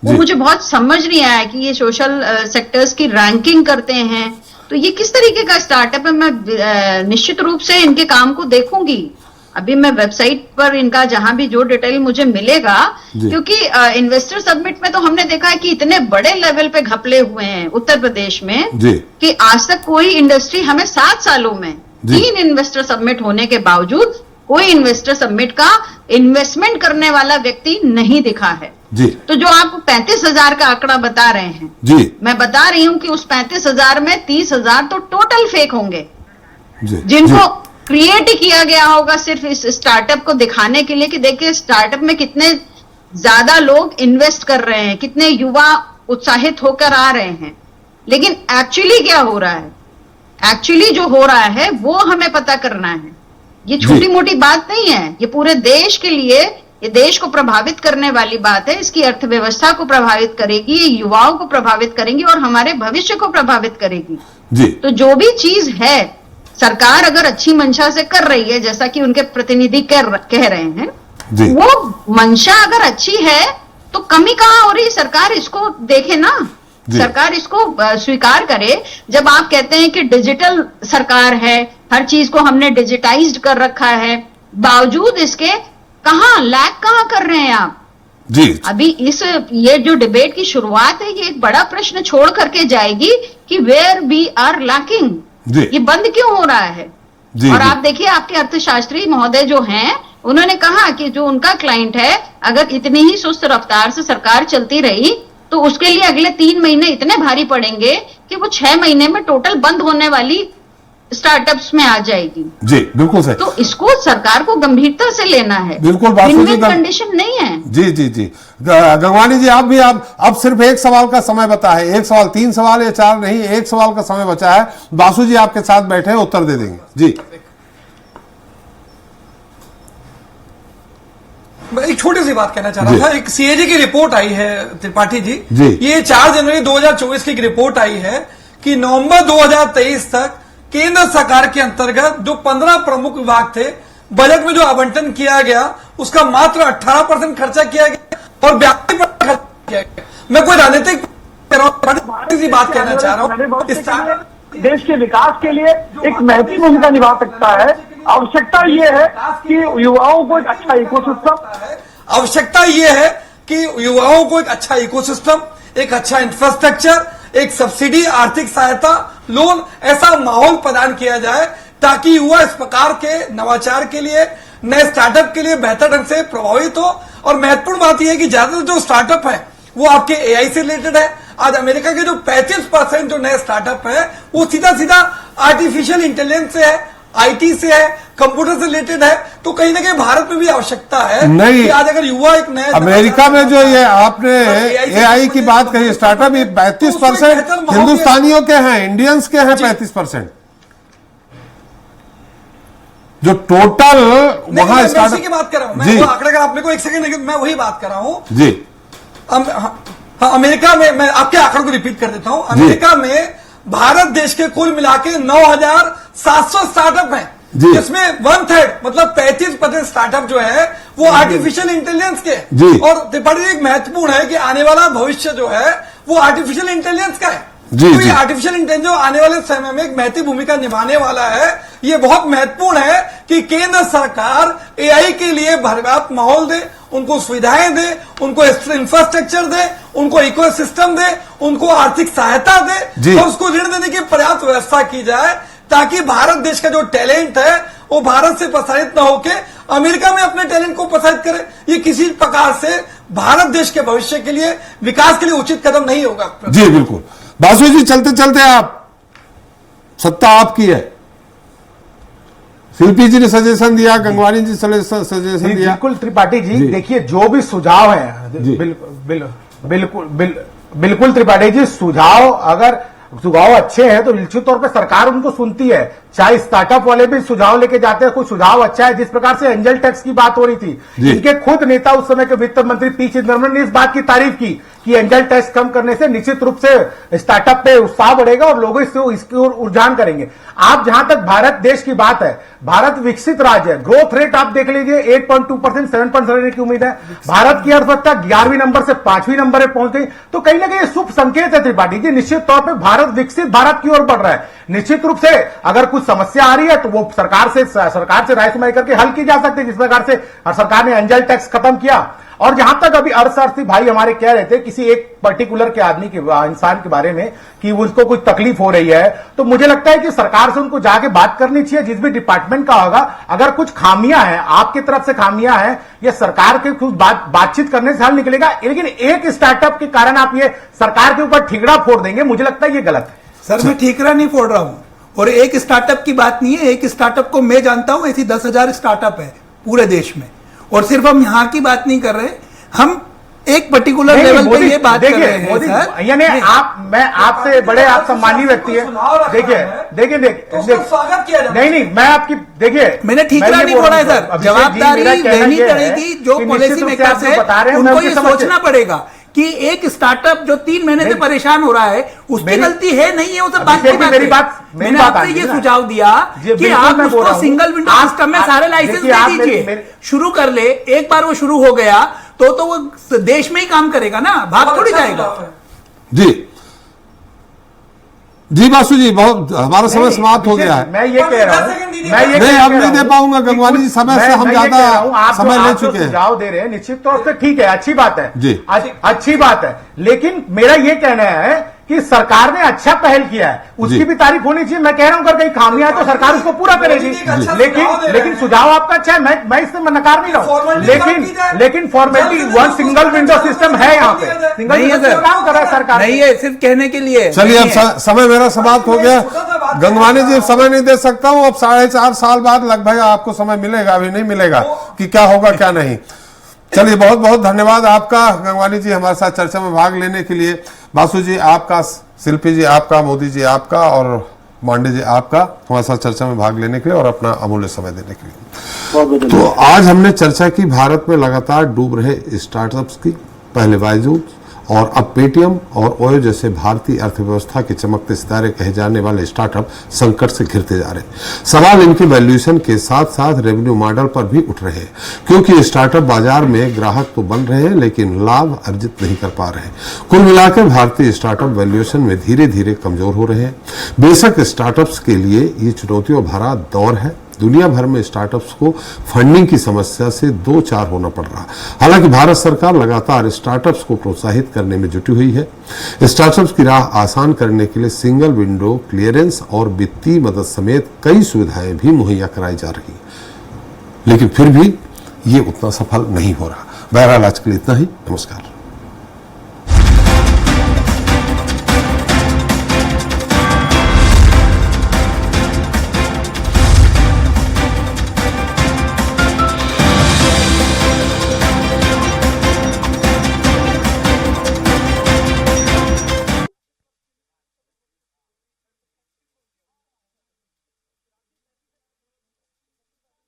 वो मुझे बहुत समझ नहीं आया कि ये सोशल सेक्टर्स की रैंकिंग करते हैं, तो ये किस तरीके का स्टार्टअप है। मैं निश्चित रूप से इनके काम को देखूंगी, अभी मैं वेबसाइट पर इनका जहां भी जो डिटेल मुझे मिलेगा, क्योंकि इन्वेस्टर समिट में तो हमने देखा है कि इतने बड़े लेवल पे घपले हुए हैं उत्तर प्रदेश में कि आज तक कोई इंडस्ट्री, हमें 7 सालों में 3 इन्वेस्टर समिट होने के बावजूद कोई इन्वेस्टर समिट का इन्वेस्टमेंट करने वाला व्यक्ति नहीं दिखा है। तो जो आप 35,000 का आंकड़ा बता रहे हैं, मैं बता रही हूं कि उस 35,000 में 30,000 तो टोटल फेक होंगे, जिनको क्रिएट किया गया होगा सिर्फ इस स्टार्टअप को दिखाने के लिए कि देखिए स्टार्टअप में कितने ज्यादा लोग इन्वेस्ट कर रहे हैं, कितने युवा उत्साहित होकर आ रहे हैं। लेकिन एक्चुअली क्या हो रहा है, एक्चुअली जो हो रहा है वो हमें पता करना है। ये छोटी मोटी बात नहीं है, ये पूरे देश के लिए, ये देश को प्रभावित करने वाली बात है, इसकी अर्थव्यवस्था को प्रभावित करेगी, ये युवाओं को प्रभावित करेंगी और हमारे भविष्य को प्रभावित करेगी। तो जो भी चीज है सरकार अगर अच्छी मंशा से कर रही है, जैसा कि उनके प्रतिनिधि कह रहे हैं, वो मंशा अगर अच्छी है तो कमी कहां हो रही, सरकार इसको देखे ना, सरकार इसको स्वीकार करे। जब आप कहते हैं कि डिजिटल सरकार है, हर चीज को हमने डिजिटाइज्ड कर रखा है, बावजूद इसके लैग कहां कर रहे हैं आप? अभी ये जो डिबेट की शुरुआत है ये एक बड़ा प्रश्न छोड़ करके जाएगी कि वेयर वी आर लैकिंग, ये बंद क्यों हो रहा है। और आप देखिए आपके अर्थशास्त्री महोदय जो हैं उन्होंने कहा कि जो उनका क्लाइंट है, अगर इतनी ही सुस्त रफ्तार से सरकार चलती रही तो उसके लिए अगले 3 महीने इतने भारी पड़ेंगे कि वो 6 महीने में टोटल बंद होने वाली स्टार्टअप्स में आ जाएगी। बिल्कुल सही। तो इसको सरकार को गंभीरता से लेना है, बिल्कुल कंडीशन नहीं है। जी गंगवानी जी, आप भी अब सिर्फ एक सवाल का समय बता है, एक सवाल, 3 सवाल या 4 नहीं, एक सवाल का समय बचा है। बासु जी आपके साथ बैठे हैं, उत्तर दे देंगे। जी मैं एक छोटी सी बात कहना चाह रहा था। एक सीएजी की रिपोर्ट आई है त्रिपाठी जी, ये 4 जनवरी 2024 की एक रिपोर्ट आई है कि नवंबर 2023 तक केंद्र सरकार के अंतर्गत जो 15 प्रमुख विभाग थे, बजट में जो आवंटन किया गया उसका मात्र 18% खर्चा किया गया और 82% खर्चा किया गया। मैं कोई राजनीतिक बात कहना चाह रहा हूँ, देश के विकास के लिए एक महत्वपूर्ण भूमिका निभा सकता है। आवश्यकता ये है कि युवाओं को एक अच्छा इकोसिस्टम, एक अच्छा इंफ्रास्ट्रक्चर, एक सब्सिडी, आर्थिक सहायता, लोन, ऐसा माहौल प्रदान किया जाए ताकि युवा इस प्रकार के नवाचार के लिए, नए स्टार्टअप के लिए बेहतर ढंग से प्रभावित हो। और महत्वपूर्ण बात यह है कि ज्यादातर जो स्टार्टअप है वो आपके एआई से रिलेटेड है। आज अमेरिका के जो 35% जो नए स्टार्टअप है वो सीधा आर्टिफिशियल इंटेलिजेंस से है, आईटी से है, कंप्यूटर से रिलेटेड है। तो कहीं ना कहीं भारत में भी आवश्यकता है नहीं कि आज अगर युवा एक नए, अमेरिका में जो ये आपने एआई की बात कही, स्टार्टअप, ये 35% हिंदुस्तानियों के हैं, इंडियंस के हैं 35%। जो टोटल वहां स्टार्टअप की बात कर रहा हूं मैं, वो आंकड़े का आप मेरे को एक सेकंड, मैं वही बात कर रहा हूं जी। अमेरिका में, मैं आपके आंकड़ों को रिपीट कर देता हूं, अमेरिका में भारत देश के कुल मिला के 9,700 स्टार्टअप हैं, जिसमें 1/3 मतलब 35% स्टार्टअप जो है वो आर्टिफिशियल इंटेलिजेंस के। और त्रिपाठी एक महत्वपूर्ण है कि आने वाला भविष्य जो है वो आर्टिफिशियल इंटेलिजेंस का है। तो ये आर्टिफिशियल इंटेलिजेंस जो आने वाले समय में एक महत्वपूर्ण भूमिका निभाने वाला है, ये बहुत महत्वपूर्ण है कि केंद्र सरकार एआई के लिए पर्याप्त माहौल दे, उनको सुविधाएं दे, उनको इंफ्रास्ट्रक्चर दे, उनको इकोसिस्टम दे, उनको आर्थिक सहायता दे और उसको ऋण देने की पर्याप्त व्यवस्था की जाए ताकि भारत देश का जो टैलेंट है वो भारत से प्रसारित न होके अमेरिका में अपने टैलेंट को प्रसारित करे। ये किसी प्रकार से भारत देश के भविष्य के लिए, विकास के लिए उचित कदम नहीं होगा। जी बिल्कुल। बासु जी, चलते चलते आप, सत्ता आपकी है, शिल्पी जी ने सजेशन दिया, गंगवानी जी सजेशन दिया। बिल्कुल त्रिपाठी जी, देखिए जो भी सुझाव है, बिल्कुल त्रिपाठी जी, सुझाव अच्छे हैं तो निश्चित तौर पे सरकार उनको सुनती है। चाहे स्टार्टअप वाले भी सुझाव लेके जाते हैं, कोई सुझाव अच्छा है। जिस प्रकार से एंजल टैक्स की बात हो रही थी, इनके खुद नेता उस समय के वित्त मंत्री पी चिदम्बरम ने इस बात की तारीफ की कि एंजल टैक्स कम करने से निश्चित रूप से स्टार्टअप पे उत्साह बढ़ेगा और लोग इसकी ओर रुझान करेंगे। आप जहां तक भारत देश की बात है, भारत विकसित राज्य है, ग्रोथ रेट आप देख लीजिए 8.2%, 7.7 की उम्मीद है। भारत की अर्थव्यवस्था 11वीं नंबर से 5वीं नंबर पर पहुंच गई, तो कहीं ना कहीं शुभ संकेत है त्रिपाठी जी। निश्चित तौर पर भारत विकसित भारत की ओर बढ़ रहा है। निश्चित रूप से अगर कुछ समस्या आ रही है तो वो सरकार से राय सुनाई करके हल की जा सकती है, जिस प्रकार से सरकार ने एंजल टैक्स खत्म किया। और जहां तक अभी अर्थशास्त्री भाई हमारे कह रहे थे किसी एक पर्टिकुलर के आदमी के इंसान के बारे में कि उसको कुछ तकलीफ हो रही है, तो मुझे लगता है कि सरकार से उनको जाके बात करनी चाहिए, जिस भी डिपार्टमेंट का होगा। अगर कुछ खामियां हैं, आपकी तरफ से खामियां हैं, ये सरकार के कुछ बातचीत करने से हल निकलेगा। लेकिन एक स्टार्टअप के कारण आप ये सरकार के ऊपर ठिकरा फोड़ देंगे, मुझे लगता है ये गलत है। सर मैं ठीकरा नहीं फोड़ रहा हूं, और एक स्टार्टअप की बात नहीं है। एक स्टार्टअप को मैं जानता हूं, ऐसी 10,000 स्टार्टअप है पूरे देश में। और सिर्फ हम यहाँ की बात नहीं कर रहे, हम एक पर्टिकुलर लेवल पे ये बात कर रहे हैं सर। यानी मैं आपसे बड़े आप सम्मानीय व्यक्ति है। देखिए स्वागत किया जाए। नहीं मैं आपकी देखिए, मैंने ठीकरा नहीं फोड़ा है सर। जवाबदारी लेनी पड़ेगी, जो पॉलिसी मेकर्स है उनको ये सोचना पड़ेगा कि एक स्टार्टअप जो 3 महीने से परेशान हो रहा है, उसकी गलती है नहीं है, वो सब बात की बात है। मैंने आपको ये सुझाव दिया कि आप उसको सिंगल विंडो सिस्टम में सारे लाइसेंस दे दीजिए, शुरू कर ले। एक बार वो शुरू हो गया तो वो देश में ही काम करेगा ना, भाग थोड़ी जाएगा। जी बासु जी, बहुत हमारा समय समाप्त हो गया है। मैं ये कह रहा हूँ, नहीं अब नहीं दे पाऊंगा गंगवानी जी, समय से हम ज्यादा समय ले चुके हैं। सुझाव दे रहे हैं, निश्चित तौर से ठीक है, अच्छी बात है जी, अच्छी बात है। लेकिन मेरा ये कहना है कि सरकार ने अच्छा पहल किया है, उसकी भी तारीफ होनी चाहिए। मैं कह रहा हूं अगर कहीं खामियां है तो सरकार उसको पूरा करेगी। लेकिन सुझाव आपका अच्छा है, मैं इसमें नकार नहीं रहा हूं। लेकिन formality, one single window system है यहाँ पे, सिंगल विंडो काम कर रहा है सरकार, नहीं है सिर्फ कहने के लिए। चलिए अब समय मेरा समाप्त हो गया। गंगवानी जी समय नहीं दे सकता हूं, अब 4.5 साल बाद लगभग आपको समय मिलेगा, अभी नहीं मिलेगा कि क्या होगा क्या नहीं। चलिए बहुत बहुत धन्यवाद आपका गंगवानी जी, हमारे साथ चर्चा में भाग लेने के लिए। बासु जी आपका, शिल्पी जी आपका, मोदी जी आपका और मांडे जी आपका हमारे साथ चर्चा में भाग लेने के लिए और अपना अमूल्य समय देने के लिए। तो आज हमने चर्चा की भारत में लगातार डूब रहे स्टार्टअप्स की, पहले बायजूस और अब पेटीएम और ओयो जैसे भारतीय अर्थव्यवस्था के चमकते सितारे कहे जाने वाले स्टार्टअप संकट से घिरते जा रहे हैं। सवाल इनकी वैल्यूएशन के साथ साथ रेवेन्यू मॉडल पर भी उठ रहे हैं, क्योंकि स्टार्टअप बाजार में ग्राहक तो बन रहे हैं लेकिन लाभ अर्जित नहीं कर पा रहे हैं। कुल मिलाकर भारतीय स्टार्टअप वैल्यूएशन में धीरे धीरे कमजोर हो रहे हैं। बेशक स्टार्टअप्स के लिए ये चुनौतियों भरा दौर है। दुनिया भर में स्टार्टअप्स को फंडिंग की समस्या से 2-4 होना पड़ रहा। हालांकि भारत सरकार लगातार स्टार्टअप्स को प्रोत्साहित करने में जुटी हुई है। स्टार्टअप्स की राह आसान करने के लिए सिंगल विंडो क्लियरेंस और वित्तीय मदद समेत कई सुविधाएं भी मुहैया कराई जा रही है, लेकिन फिर भी ये उतना सफल नहीं हो रहा। बहरहाल आज के लिए इतना ही। नमस्कार।